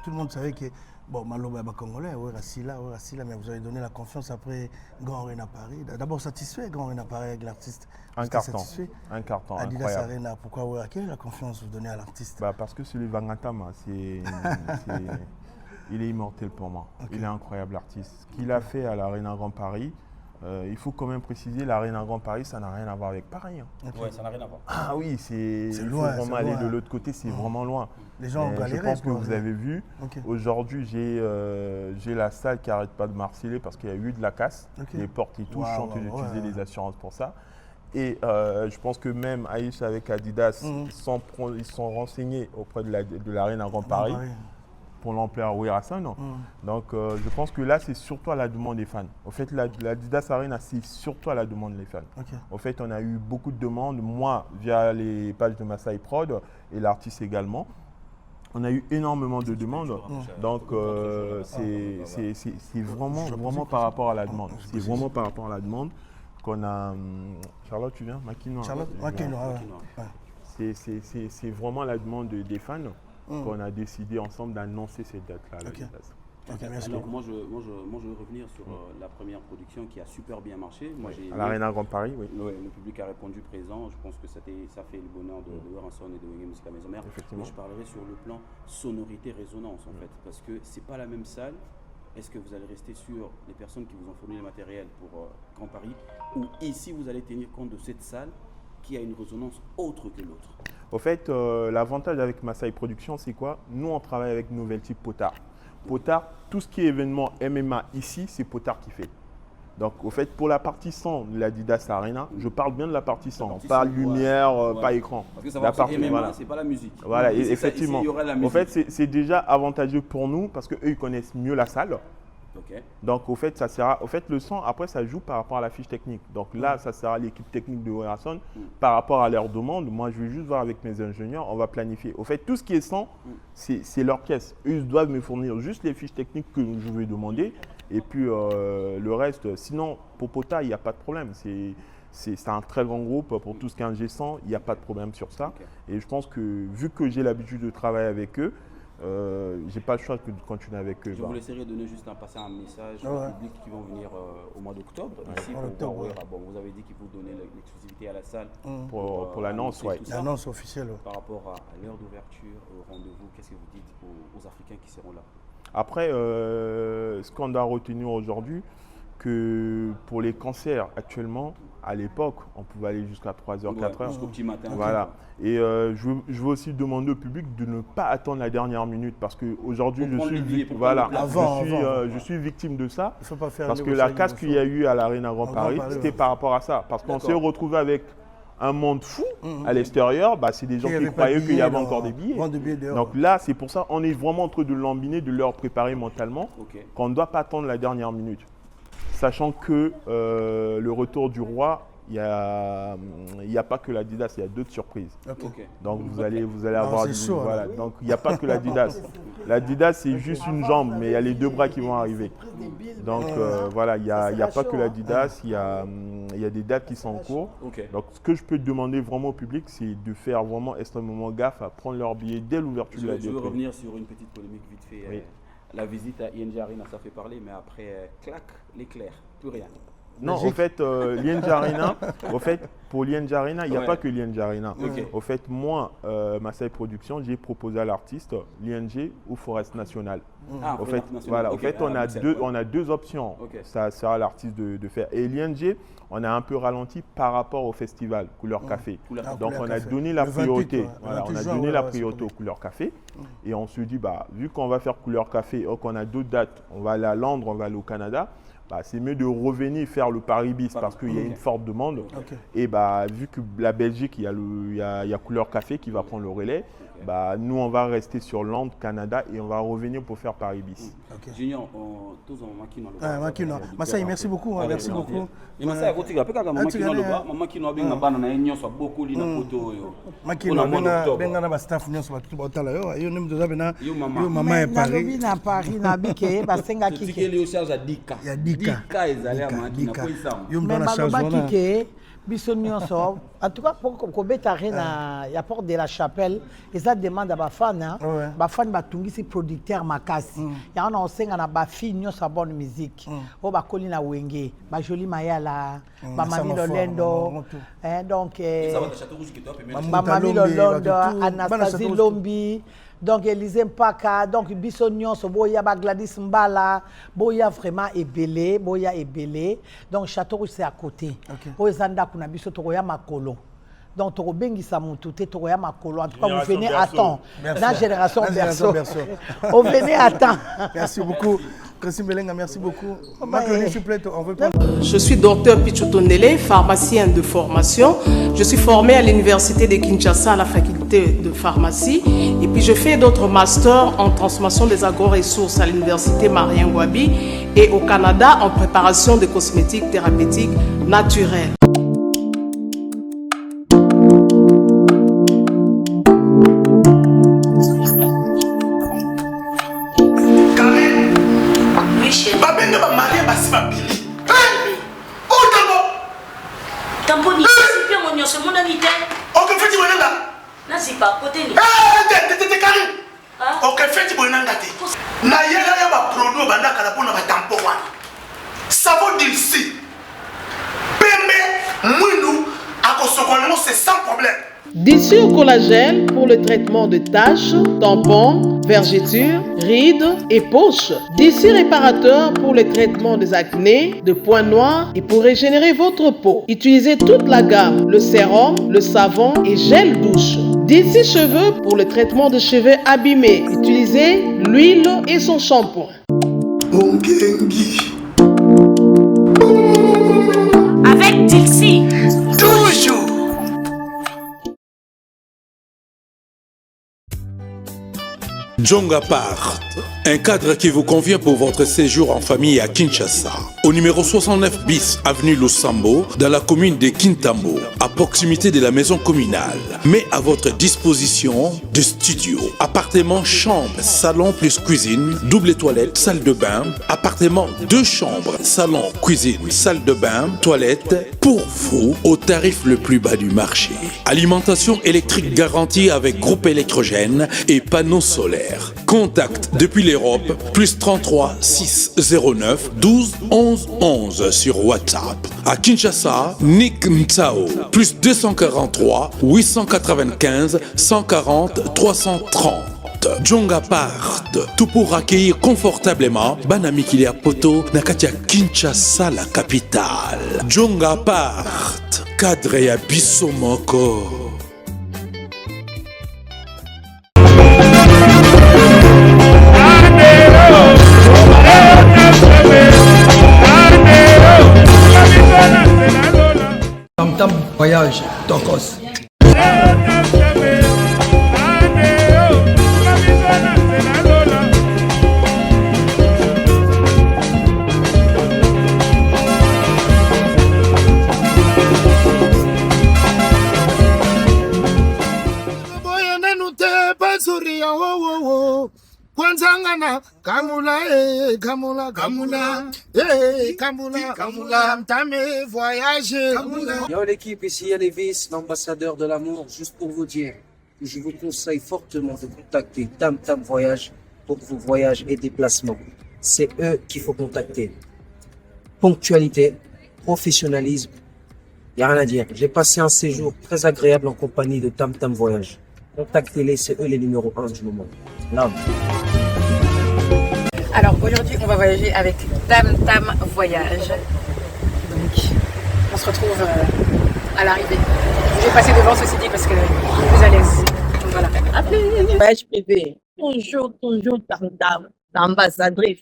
Tout le monde savait que Maloba est congolais, Ouera Silla, mais vous avez donné la confiance après Grand Rennes à Paris. D'abord satisfait Grand Rennes à Paris avec l'artiste. Un carton. Adidas incroyable. Arena, pourquoi Ouera? Quelle est la confiance que vous donnez à l'artiste? Parce que celui Vangatama, il est immortel pour moi. Il est incroyable l'artiste. Ce qu'il a fait à l'Arena Grand Paris, il faut quand même préciser, l'Arena Grand Paris, ça n'a rien à voir avec Paris. Ouais, ça n'a rien à voir. Ah oui, il faut vraiment aller de l'autre côté, c'est vraiment loin. Les gens ont galéré. Je pense que vous avez vu. Aujourd'hui, j'ai la salle qui n'arrête pas de marceler parce qu'il y a eu de la casse. Les portes et tout, je suis en train d'utiliser les assurances pour ça. Et je pense que même Aïcha avec Adidas, ils sont renseignés auprès de l'Arena Grand Paris. Pour l'ampleur Weranson. Donc je pense que là c'est surtout à la demande des fans. En fait l'Adidas Arena c'est surtout à la demande des fans. En fait on a eu beaucoup de demandes, moi via les pages de Massaï Prod et l'artiste également. On a eu énormément de demandes. Donc c'est vraiment par rapport à la demande. C'est vraiment par rapport à la demande qu'on a... Charlotte tu viens? Makino. Charlotte Makino, c'est vraiment la demande des fans. Qu'on a décidé ensemble d'annoncer cette date-là. Alors moi je veux revenir sur la première production qui a super bien marché. À l'Arena Grand Paris, oui. Le public a répondu présent. Je pense que ça fait le bonheur de Weranson et de Wenge Musique à Maison Mère. Mais je parlerai sur le plan sonorité, résonance en fait. Parce que c'est pas la même salle. Est-ce que vous allez rester sur les personnes qui vous ont fourni le matériel pour Grand Paris ou ici vous allez tenir compte de cette salle qui a une résonance autre que l'autre? Au fait, l'avantage avec Massaï Production, c'est quoi? Nous, on travaille avec Nouvelle Type Potard. Potard, tout ce qui est événement MMA ici, c'est Potard qui fait. Donc, au fait, pour la partie son de l'Adidas Arena, je parle bien de la partie son, pas lumière, pas écran. Parce que ça va partie MMA, c'est pas la musique. Voilà, effectivement. En fait, c'est déjà avantageux pour nous parce qu'eux, ils connaissent mieux la salle. Donc, au fait, ça sera, au fait, le sang, après, ça joue par rapport à la fiche technique. Donc là, ça sera l'équipe technique de Werason. Par rapport à leur demande, moi, je vais juste voir avec mes ingénieurs, on va planifier. Au fait, tout ce qui est sang, c'est leur caisse. Eux, ils doivent me fournir juste les fiches techniques que je vais demander. Et puis, le reste, sinon, Popota, il n'y a pas de problème. C'est un très grand groupe pour tout ce qui est ingé sang, il n'y a pas de problème sur ça. Et je pense que, vu que j'ai l'habitude de travailler avec eux, j'ai pas le choix que de continuer avec eux. Je vous laisserai donner juste passer un message au public qui vont venir au mois d'octobre. Ici, bon, vous avez dit qu'ils vous donnaient l'exclusivité à la salle pour l'annonce, l'annonce officielle. Par rapport à l'heure d'ouverture, au rendez-vous, qu'est-ce que vous dites aux Africains qui seront là? Après, ce qu'on doit retenir aujourd'hui, que pour les cancers actuellement, à l'époque, on pouvait aller jusqu'à 3h, 4h. Jusqu'au petit matin. Voilà. Et je veux aussi demander au public de ne pas attendre la dernière minute parce qu'aujourd'hui, je suis victime de ça. Il faut pas faire parce que la casse qu'il y a eu à l'Arena Grand Paris, c'était par rapport à ça. Parce qu'on s'est retrouvé avec un monde fou à l'extérieur. C'est des gens qui croyaient qu'il y avait encore des billets. Donc là, c'est pour ça qu'on est vraiment en train de lambiner, de leur préparer mentalement, qu'on ne doit pas attendre la dernière minute. Sachant que le retour du roi, il n'y a pas que l'Adidas, il y a d'autres surprises. Donc vous allez avoir voilà. Donc il n'y a pas que l'Adidas. L'Adidas, c'est juste une jambe, mais il y a les deux bras qui vont arriver. Donc voilà, il n'y a pas que l'Adidas, il y a des dates qui sont en cours. Donc ce que je peux demander vraiment au public, c'est de faire vraiment extrêmement gaffe à prendre leur billet dès l'ouverture de la billetterie. Je veux revenir sur une petite polémique vite fait. Oui. La visite à ING Arena, ça fait parler, mais après, clac, l'éclair, plus rien. Non, en fait, l'ING Arena, pour l'ING Arena, il n'y a pas que l'ING Arena. Au fait, moi, Masai Production, j'ai proposé à l'artiste l'ING ou Forest National. Au fait, voilà, on a deux options. Ça sera l'artiste de faire. Et l'ING, on a un peu ralenti par rapport au festival Couleur Café. Donc, on a donné la priorité. On a donné la priorité au Couleur Café. Et on se dit, vu qu'on va faire Couleur Café et qu'on a d'autres dates, on va aller à Londres, on va aller au Canada. C'est mieux de revenir faire le Paris-Bis parce qu'il y a une forte demande. Et vu que la Belgique, il y a Couleur Café qui va prendre le relais, nous, on va rester sur Londres, Canada et on va revenir pour faire Paris-Bis. Junior, tous en Makino. Masai, merci beaucoup. Merci beaucoup. Masai, biso nyonso en tout cas pour kobeta arena ya porte de la chapelle et ça demande à bafana bafana batungisi producteur makasi ya on osenga na bafi nyonso bonne musique o bakoli na wenge ba joli mayala ba mami lolendo donc ba mami lolendo Anastasie Lombi donc Élysée Mpaka donc biso nyonso boya ba Gladys Mbala boya vraiment ebelé donc Château Rouge c'est à côté ozanda kuna biso tokoya makolo donc tokobengisa mutu te tokoya makolo en tout cas vous venez à temps dans génération berceau on venait à temps. Merci beaucoup Christine Belenga, merci beaucoup. Je suis docteur Pichotondele, pharmacien de formation. Je suis formé à l'université de Kinshasa à la faculté de pharmacie. Et puis je fais d'autres masters en transformation des agro-ressources à l'université Marien Ngouabi et au Canada en préparation de cosmétiques thérapeutiques naturelles. D'ici au collagène pour le traitement de taches, tampons, vergetures, rides et poches. D'ici réparateur pour le traitement des acnés, de points noirs et pour régénérer votre peau. Utilisez toute la gamme, le sérum, le savon et gel douche. D'ici cheveux pour le traitement de cheveux abîmés. Utilisez l'huile et son shampoing. Avec Dilsi, toujours. Djonga Part, un cadre qui vous convient pour votre séjour en famille à Kinshasa. Au numéro 69 bis, avenue Lusambo, dans la commune de Kintambo, à proximité de la maison communale. Mais à votre disposition de studio, appartement, chambre, salon plus cuisine, double toilette, salle de bain, appartement 2 chambres, salon, cuisine, salle de bain, toilette, pour vous au tarif le plus bas du marché. Alimentation électrique garantie avec groupe électrogène et panneaux solaires. Contact depuis l'Europe, plus 33 609 12 11 11 sur WhatsApp. À Kinshasa, Nick Mtsao, plus 243 895 140 330. Djonga Part, tout pour accueillir confortablement Banami Kilia Poto Nakatia Kinshasa, la capitale. Djonga Part, cadre ya biso moko. Tam voyage, Tokos. Kwanzangana kamula kamula kamula kamula kamula mtame voyage kamula. Yo l'équipe, ici Yalevis, l'ambassadeur de l'amour, juste pour vous dire que je vous conseille fortement de contacter Tam Tam Voyage pour vos voyages et déplacements. C'est eux qu'il faut contacter. Ponctualité, professionnalisme, il n'y a rien à dire. J'ai passé un séjour très agréable en compagnie de Tam Tam Voyage. Contactez-les, c'est eux les numéros 1 du moment. Love. Alors aujourd'hui, on va voyager avec Tam Tam Voyage. Donc, on se retrouve à l'arrivée. Je vais passer devant, ceci dit, parce que je suis plus à l'aise. Donc voilà. Voyage privé. Toujours Tam Tam, l'ambassadrice.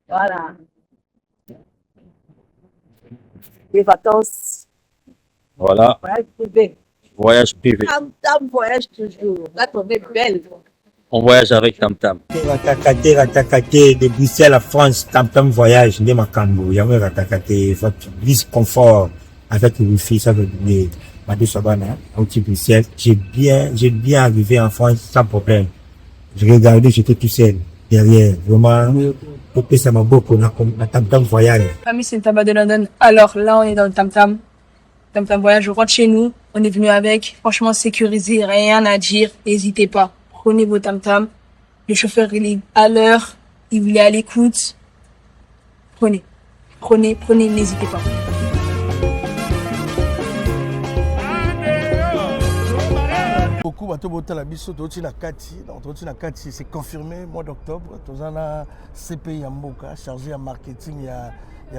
Voilà. Les vacances. Voilà. Voyage privé. Voyage privé. Tam Tam voyage toujours. La trouver belle. On voyage avec Tam Tam. Ratakate de Bruxelles à France, Tam Tam voyage, de Makambo. Il y a un ratakate, votre vice confort avec le wifi, ça veut dire Madé Sabana, au petit Bruxelles. J'ai bien arrivé en France sans problème. Je regardais, j'étais tout seul derrière. Vraiment, ça m'a beaucoup, on a Tam Tam voyage. Famille, c'est le tabac de London. Alors là, on est dans le Tam Tam. Tam Tam voyage, je rentre chez nous. On est venu avec. Franchement, sécurisé, rien à dire. N'hésitez pas. Prenez vos Tam Tam. Le chauffeur, il est à l'heure. Il est à l'écoute. Prenez, n'hésitez pas. Beaucoup bateau botala biso toti na kati c'est confirmé mois d'octobre tozana CPI ya mboka chargé à marketing ya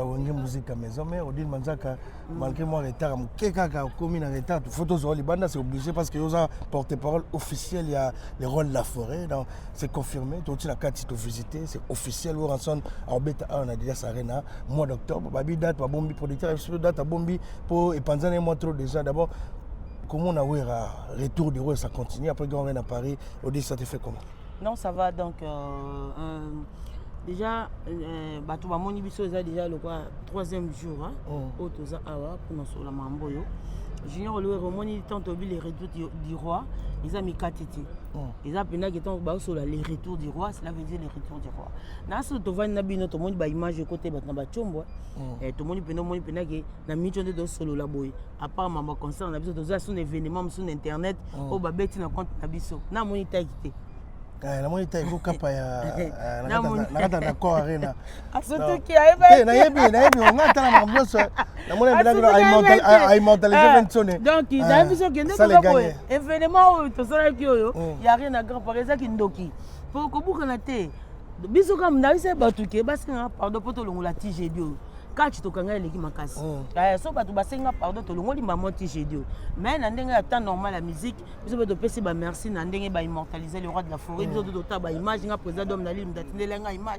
Wenge musique à maison mais Odile Manzaka malgré moi retard kekaka komi na retard photos sur libanda c'est obligé parce que yoza porte-parole officiel il y a les rôles de la forêt donc c'est confirmé toti na kati to visiter c'est officiel au ranson Albert on a déjà Arena mois d'octobre babi date ba bombi producteur date à bombi pour épanzana moi trop déjà d'abord. Comment on a eu un retour de rôle, ça continue. Après, quand on vient à Paris, on dit ça te fait comment? Non, ça va. Donc, déjà, tu vas moni biso déjà le 3e jour. Au toza awa pour nous sur la mamboyo. Junior le remoni tant les retours du roi. Ils ont mis 4 titres. Ils ont pena qui tant sur les retours du roi. Cela veut dire les retours du roi. Na so to va na bino to moni ba image côté ba na ba chombo. To moni pena qui na mi chonde do solo la boy. À part maman concert na biso to za son événement sur internet au ba beti na compte na biso. Na moni ta quitté. La monita iko kapa ya nakata na ko arena. Asoto ki aiba. Na yebi on ngata na mamboso. Na mona bila ay immortaliser ventone. Donc ils a vu ce que ndeko ko événement to sala ki oyo ya rien na grand paré ça ki ndoki. Pour ko buka na te. Biso kam na ise batuke parce que pardon poto longola tije dio. Quand tu as les makasi so bato basenga pardon to longoli maman tijedio mais na ndenge ya temps normal la musique biso bato pesi ba merci na ndenge ba immortaliser le roi de la forêt biso to ta ba image nga président d'homme na lile mdatindela nga image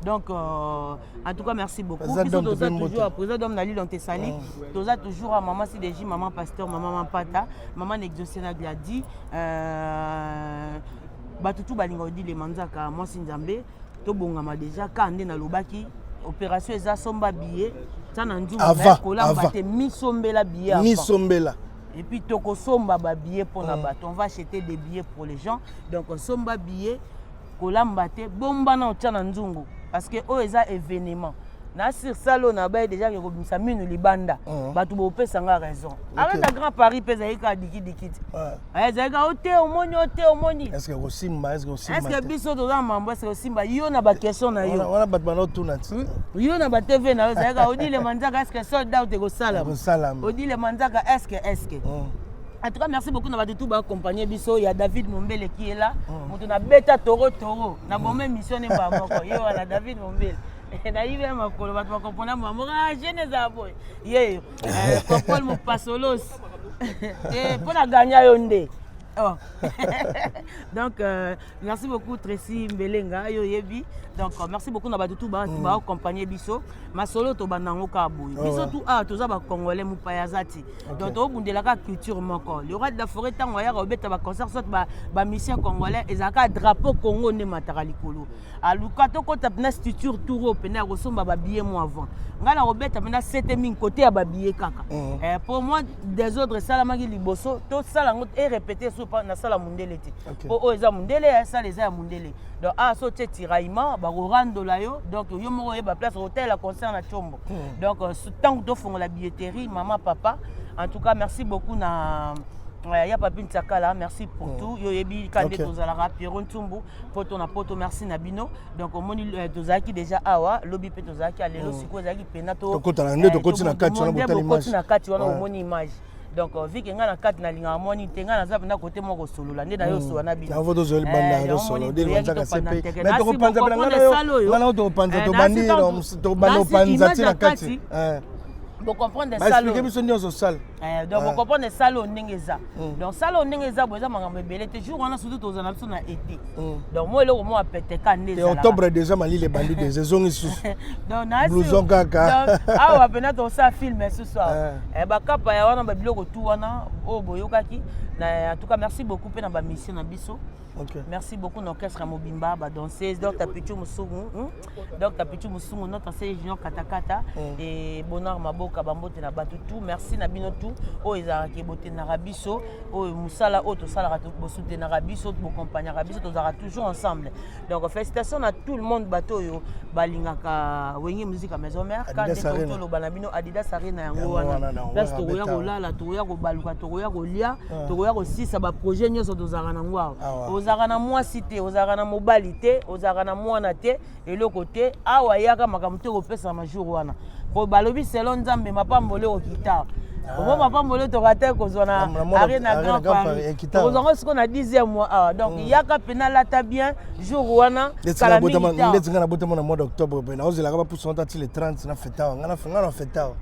donc en tout cas merci beaucoup biso to za toujours président d'homme na lile on te sali to za toujours à maman CDJ maman pasteur maman pata maman exaucé na gladi batutu balinga odile manzaka mwasi nzambe tobongama déjà kande na lobaki opération eza somba billet tana nzungu na kolamba te misombela billet misombela et puis toko somba ba billet pour na bato on va acheter des billets pour les gens donc somba billet kolamba te bomba na tana nzungu parce que o eza événement na sur salo na ba déjà que komisa minu libanda bato bo pesa nga raison avec la grand Paris pesa ika dikidikiti ezaka ote omoni est-ce que osimba est-ce que biso to za mambo est-ce que osimba yo na ba question na yo wana bato bana tuna yo na ba TV na ezaka odile manzaka est-ce que sold out ko sala odile manzaka est-ce que en tout cas, merci beaucoup de tout accompagner biso. Il y a David Mombele qui est là. On a bêta toro. Na bonne mission n'est pas moko. Yo na David Mombele. Na ibe makolo ba comprendre maman jeune za boy. Ye Paul mo pasolos. Pour la gagner yonde. Oh. Donc merci beaucoup Tracy Mbelenga yo yebi. Donc merci beaucoup na tout ba accompagner biso. Masolo to banango ka boy. Biso tout toza ba congolais mu payazati. Donc to bundela ka culture moko. Le roi de la forêt tango ya robeta ba concert soit ba mission congolais ezaka drapeau Congo ne matara likolo. Aluka to ko tapna structure touro pena resomba ba billet mo avant. Ngala robeta mena 7000 côté ya ba billet kaka. Pour moi des autres salamaki liboso to salango et répéter na sala mundele ti o eza mundele ya sala eza mundele donc so te tiraillement ba rando la yo donc yo moko ba place hôtel à concert na Chombo donc tant que font la billetterie maman papa en tout cas merci beaucoup na ya papi Ntsakala merci pour tout yo yebi kande tozala Pierron Ntumbu poto na poto merci na bino donc omoni tozaki déjà awa lobi pe tozaki alelo siko zaki penato to kotana nde to kotina kati wana botali image na kati wana omoni image donc vu que nga na kati na linga amoni te nga na za na côté moko solola nde na yo so na bino avo dozo le banda do solo de wanzaka sepe mais to panza bana nga to panza to bani to bano panza tina kati vous comprenez ça expliquez biso nyoso sale donc vous comprenez ça lo ndengeza donc ça lo ndengeza boza makambo ebele te jour wana surtout tozana biso na été donc moi eloko mo apete ka ndeza octobre déjà mali les bandits des saisons isusu donc na blouson kaka awa pena to sa film ce soir ba kapa ya wana ba biloko tout wana o boyokaki en tout cas merci beaucoup pe na ba mission na biso. Merci beaucoup l'orchestre Mobimba, danseuse, Dr Pichu Musungu, notre enseignant Junior Katakata et Bonheur Maboka Bambote na Batutu. Merci na binotu o ezaraki bote na Rabiso, o Musala o to sala bosoute na Rabiso, bo compagnie Rabiso to zara toujours ensemble. Donc félicitations à tout le monde bato yo balingaka wengi musique à maison mère quand to lo banabino Adidas Arena yango wana. Parce que to ya ko lala, to ya ko baluka, to ya ko lia, to ya ko sisa ba projet nyoso to zara na ngwa. Ozaka na mwasi te, ozaka na mobali te, ozaka na mwana te, eloko te, awa yaka makambo te kopesa majour wana. Po balobi selon Nzambe mapambole okita. Comment mapambole to rate kozona Arena Grand Paris. Kozongo siko na 10e mois. Donc yaka pena lata bien jour wana kala militaire. Ndetsi ngana botama na mois d'octobre pena. Ozela ka pour sonta ti le 30 na feta. Ngana feta.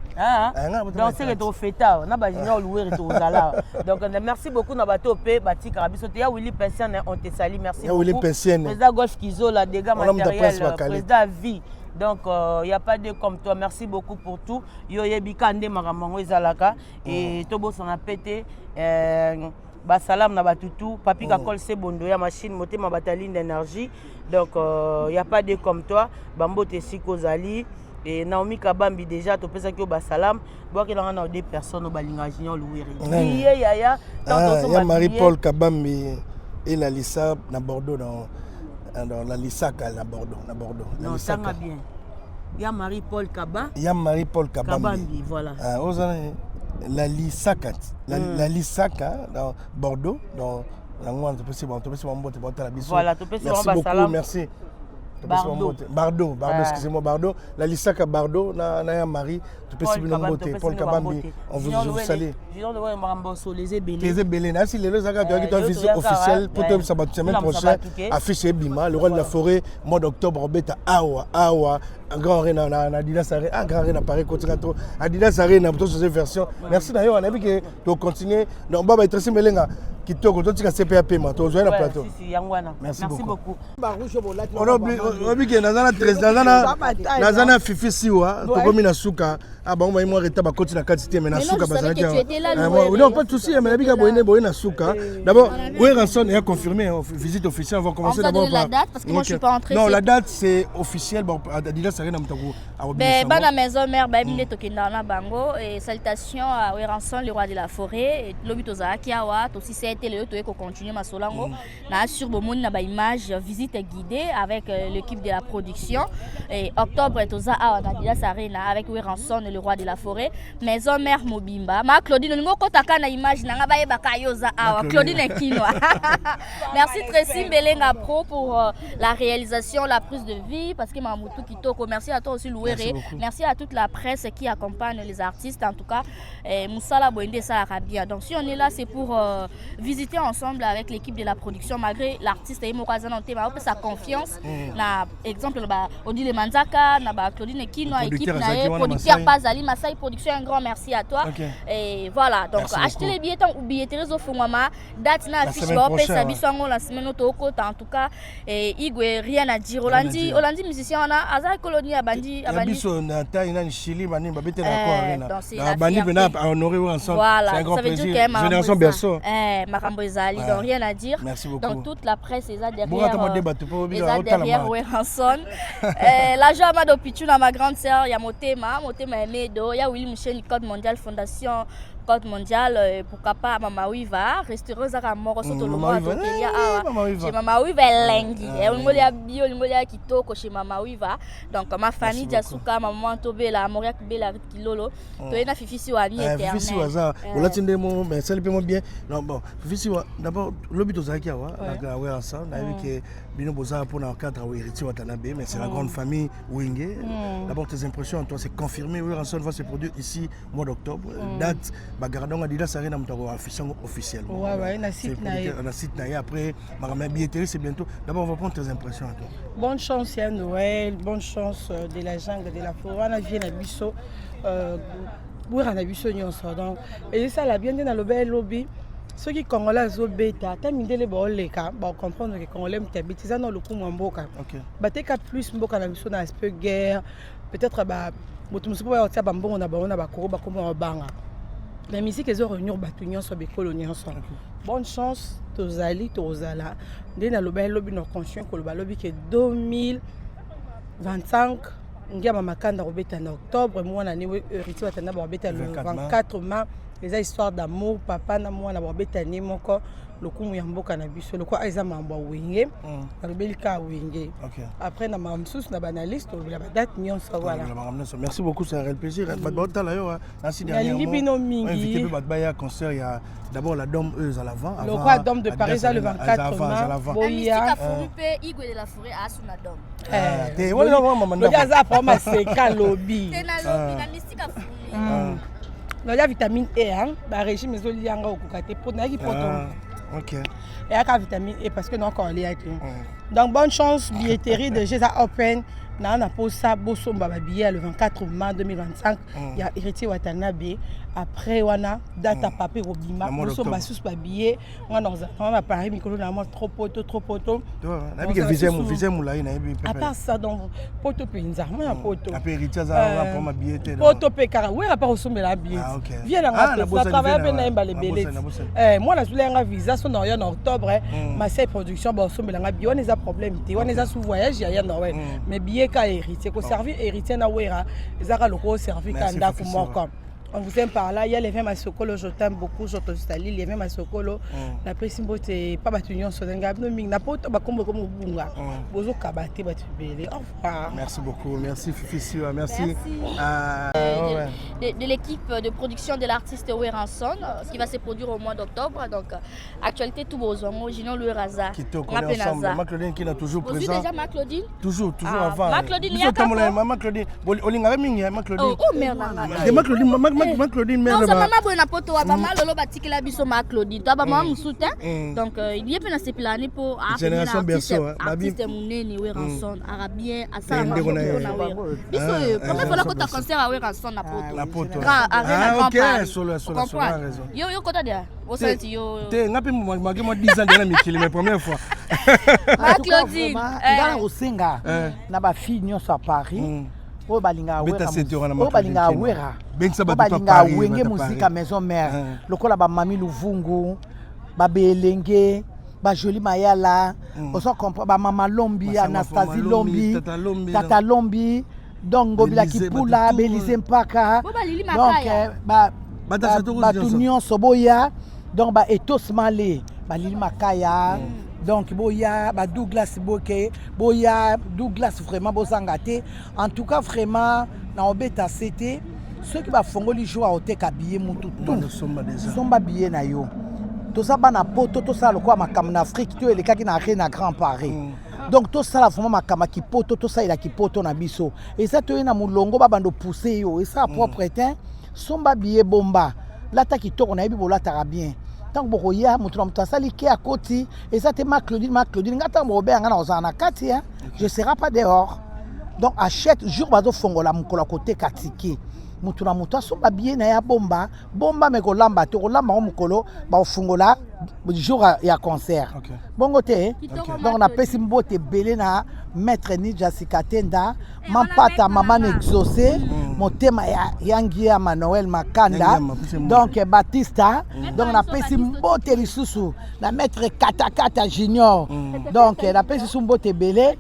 Donc c'est que to feta. Na ba junior louer to zala. Donc merci beaucoup na bato pe batika biso te ya Willy Pension on te salue merci beaucoup. Willy Pension. Président Golf Kizo la dégâts matériels président vie. Donc il y a pas de comme toi merci beaucoup pour tout. Yo yebika nde maramango ezalaka et tobo sana pété ba salam na batutu papi ka kol se bondo ya machine motema bataline d'énergie. Donc il y a pas de comme toi bambote siko zali et Naomi Kabambi déjà to pesa ki ba salam boa ke na deux personnes au balinga junior louiri. Yaya Marie-Paul Kabambi et la Lisa na Bordeaux dans la Lisaka à Bordeaux. Non, ça va bien. Il y a Marie-Paul Kaba. Il y a Marie-Paul Kabambi, voilà. La Lisaka. La Lisaka dans Bordeaux. Dans la Moine, c'est possible. Voilà, tu peux merci beaucoup, merci. Bardo, excusez-moi, Bardo. La Lisaka Bardo, na Marie, tu peux suivre le Paul Kabambi. On vous salue. Les Ébélés, si les Zaka qui est officiel pour la semaine prochaine, affiche Bima, le roi de la forêt, mois d'octobre, bêta Awa, grand arena, Adidas Arena, grand arena, Paris, continue Adidas Arena, pour toutes ces versions. Merci d'ailleurs, on a vu que tu continues. Donc, Baba, Tracy Melenga. kitoko totika CPAP ma tozoya na plateau. Si yangwana. Merci beaucoup. On obi ke nazana fifi siwa tokomi na suka aba ngoma imwa reta bakoti na kati te mais na suka bazala kia. Non pas de souci mais nabika boye na suka. D'abord Ranson est confirmé visite officielle, on va commencer d'abord par la date parce que moi je suis pas entrée. Non, la date c'est officiel bon Adidas Arena mtako. Ben bana maison mère ba minde tokenda na bango et salutations à Ranson le roi de la forêt et lobito za kiawa to si c'était le to eko continuer ma solango na sur bomoni na ba image visite guidée avec l'équipe de la production et octobre toza à Adidas Arena avec Ranson le roi de la forêt maison mère Mobimba ma Claudine ngo kotaka na image na nga ba yebaka yoza awa Claudine Kinwa. Merci Tracy Belenga Pro pour la réalisation, la prise de vie parce que Mamoutou Kitoko, merci à toi aussi Louéré, merci à toute la presse qui accompagne les artistes en tout cas Moussala Boende Salarabia. Donc si on est là c'est pour visiter ensemble avec l'équipe de la production malgré l'artiste Emokazana Ntema sa confiance na exemple ba Odile Manzaka na ba Claudine Kinwa équipe na producteur Bazali Masai production un grand merci à toi et voilà donc achetez les billets ou billetteries au Fongwama date na affiche ba pesa biswango la semaine toko en tout cas et Igwe rien à dire Olandi musicien on a Azai Colonie abandi biso na taina ni Chili bani ba bete na ko arena bani bena honorer ensemble c'est un grand plaisir génération berceau Makambo Ezali donc rien à dire donc toute la presse est derrière Ranson la Jama do Pichu na ma grande sœur ya Motema Emedo ya Willy Michel Code Mondial Fondation Code Mondial pourquoi pas Mama Wiva restaurant zaka moko soto lo moto kelia awa chez Mama Wiva lengi ngolia bio ngolia kitoko chez Mama Wiva donc ma famille Jasuka maman Tobela Moria Bela Kilolo to ena fifisi wa ni éternel fifisi wa za olatinde mo mais ça le peut bien non bon fifisi wa d'abord lobito zaki awa na wa ça na que bino boza pour na cadre wa héritier Watanabe mais c'est la grande famille Wenge d'abord tes impressions toi c'est confirmé Ranson va se produire ici mois d'octobre date Bagardon Adidas Arena mtako affichant officiellement. Ouais, na site na après ma billetterie c'est bientôt. D'abord on va prendre tes impressions à toi. Bonne chance à Noël, bonne chance de la jungle de la forêt na vie na biso na biso nyonso donc et ça la bien dans le bel lobby ceux qui congolais zo beta ta mindele ba oleka ba comprendre que congolais mtabiti ça dans le coup mboka. OK. Bateka plus mboka na biso na aspect guerre peut-être ba motumsupo ya tia ba mbongo na ba koro ba komo banga. La musique est réunion batunion sur les colonies ensemble. Bonne chance tozali tozala. Dès na loba lobby no conscient que le lobby que 2025 ngia mamakanda robeta en octobre moi na ni héritier watana robeta le 24 mars les histoires d'amour papa na moi na robeta ni moko le coup ya mboka na biso le quoi eza mamba wenge robelika wenge après na mamsus na banaliste la date nyonso voilà merci beaucoup c'est un réel plaisir batala yo ainsi dernièrement invité batbaya concert il y a d'abord la Dome à l'avant le roi Dome de Paris le 24 mars boya Forupe Igwe de la forêt à suna Dome te wala maman le gaza pour ma seka lobby na lobby na mystique la vitamine E ba régime ezolianga okukate pour na ki poto. OK. Et la vitamine E parce que nous encore les donc bonne chance billetterie de Gesa Open na pose ça bosomba ba billet le 24 mars 2025 il y a héritier Watanabe après wana date à papier robima bosomba sous ba billet on a Paris micro na trop poto na bi que visé moulai na bi à part ça donc poto pinza moi poto après héritier za pour ma billet poto pekara oui à part osomba la billet viens na travailler ben na imba les bélés moi na zulenga visa son en octobre ma série production ba osomba la billet on a problème té on a sous voyage ya na ouais mais billet ka héritier ko servir héritier na wera ezaka loko servir kanda ku moko. On vous aime par là, il y a les vins Masokolo, je t'aime beaucoup, je te salue, les vins Masokolo, la pressimbo c'est pas batunion sur un gars, n'a pas autant comme bunga. Bozo kabate batubele. Au revoir. Merci beaucoup, merci Fifi, merci. De l'équipe de production de l'artiste Ranson qui va se produire au mois d'octobre. Donc actualité tout besoin, Gino le Raza. Qui te connaît ensemble, Claudine qui est toujours présent. Vous déjà Claudine? Toujours avant. Claudine, il y a Claudine, Olinga mingi Claudine. Oh merde. ma Claudine mère non ça maman boy na poto wa maman lolo batikela biso ma Claudine toi ba maman musuta donc il y a pe na sepilani pour génération berceau artiste munene we ranson arabien asala ma poto na we biso comment faut la kota concert à we ranson na poto ok solo raison yo kota dia au senti yo te ngapi moi 10 ans déjà mikili mes première fois ma Claudine ngala osenga na ba fille nyonso à Paris o balinga wera balinga wenge musique maison mère lokola ba mami Luvungu ba belenge ba joli mayala oso comprend ba mama Lombi Anastasie Lombi tata Lombi donc Ngobila Kipula Belize Mpaka donc ba tunyon soboya donc ba Etos Malé ba Lili Makaya donc boya ba Douglas Boke boya Douglas vraiment bozangate en tout cas vraiment na obeta c'était ceux qui va fongoli jour à oteka billet mutu tout somba billet na yo to ça bana poto to ça le quoi makam na Afrique to ele kaki na Arena Grand Paris donc to ça la vraiment makama ki poto to ça il a ki poto na biso et ça to na mulongo ba bando pousser yo et ça propre éteint somba billet bomba lata ki to na yebi bolata bien tant que boya mutu na sali ki à côté et ça te ma Claudine ngata mo be ngana ozana kati hein je serai pas dehors donc à chaque jour bazo fongola mukola côté katiki mutu na mutu so ba bien na ya bomba me ko lamba to ko lamba mukolo ba fongola jour ya concert bongo te donc na pesi mbote belé na maître Nidja Sikatenda mampata maman exaucé motema ya yangi ya Manuel Makanda donc Batista donc na pesi mbote lisusu na maître Katakata Junior donc na pesi mbote belé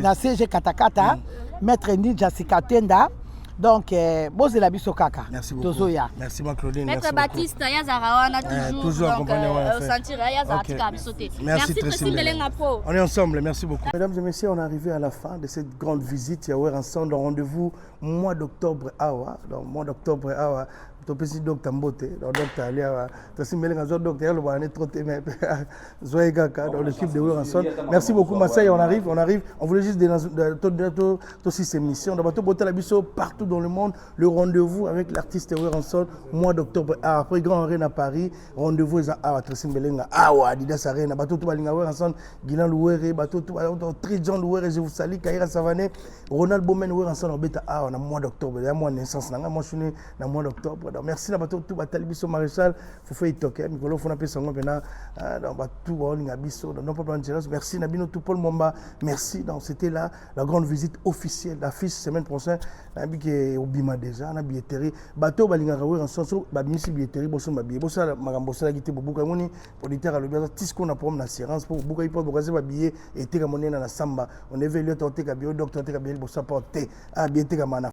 na CG Katakata maître Nidja Sikatenda donc boze la biso kaka tozoya merci ma Claudine maître Baptiste yazara wana toujours accompagné au sentir yazara tika bisoté merci Christine Belenga po on est ensemble merci beaucoup mesdames et messieurs on est arrivé à la fin de cette grande visite ya Wear ensemble rendez-vous mois d'octobre awa donc mois d'octobre awa to pesi docteur Mbote donc docteur Alia to simbelenga zo docteur le bane trop mais zoé kaka dans l'équipe de Wear ensemble merci beaucoup Masai on arrive on voulait juste de aussi ces missions dans bateau boter la biso partout dans le monde le rendez-vous avec l'artiste Wear ensemble mois d'octobre après Grand Arena à Paris rendez-vous à to simbelenga awa Adidas Arena bateau to balinga Wear ensemble Guilan Louere bateau to Trijan Louere je vous salue Kaira Savané Ronald Bomen Wear ensemble beta awa na mois d'octobre il y a mois naissance nanga moi je suis na mois d'octobre donc merci na bato tout batali biso maréchal faut faire toquer mikolo fona pesa ngo pena dans tout bolinga biso dans pas plan merci na bino tout Paul Momba merci donc c'était là la grande visite officielle l'affiche semaine prochaine na biki obima déjà na billetterie bato balinga Wear ensemble ba misi billetterie boso ba billet boso makambo sala gite bobuka ngoni auditeur alobi tisco na problème d'assurance pour bobuka ipo bokaze ba billet et teka monena na samba on est venu tenter ka bio docteur teka billet boso porter bien teka mana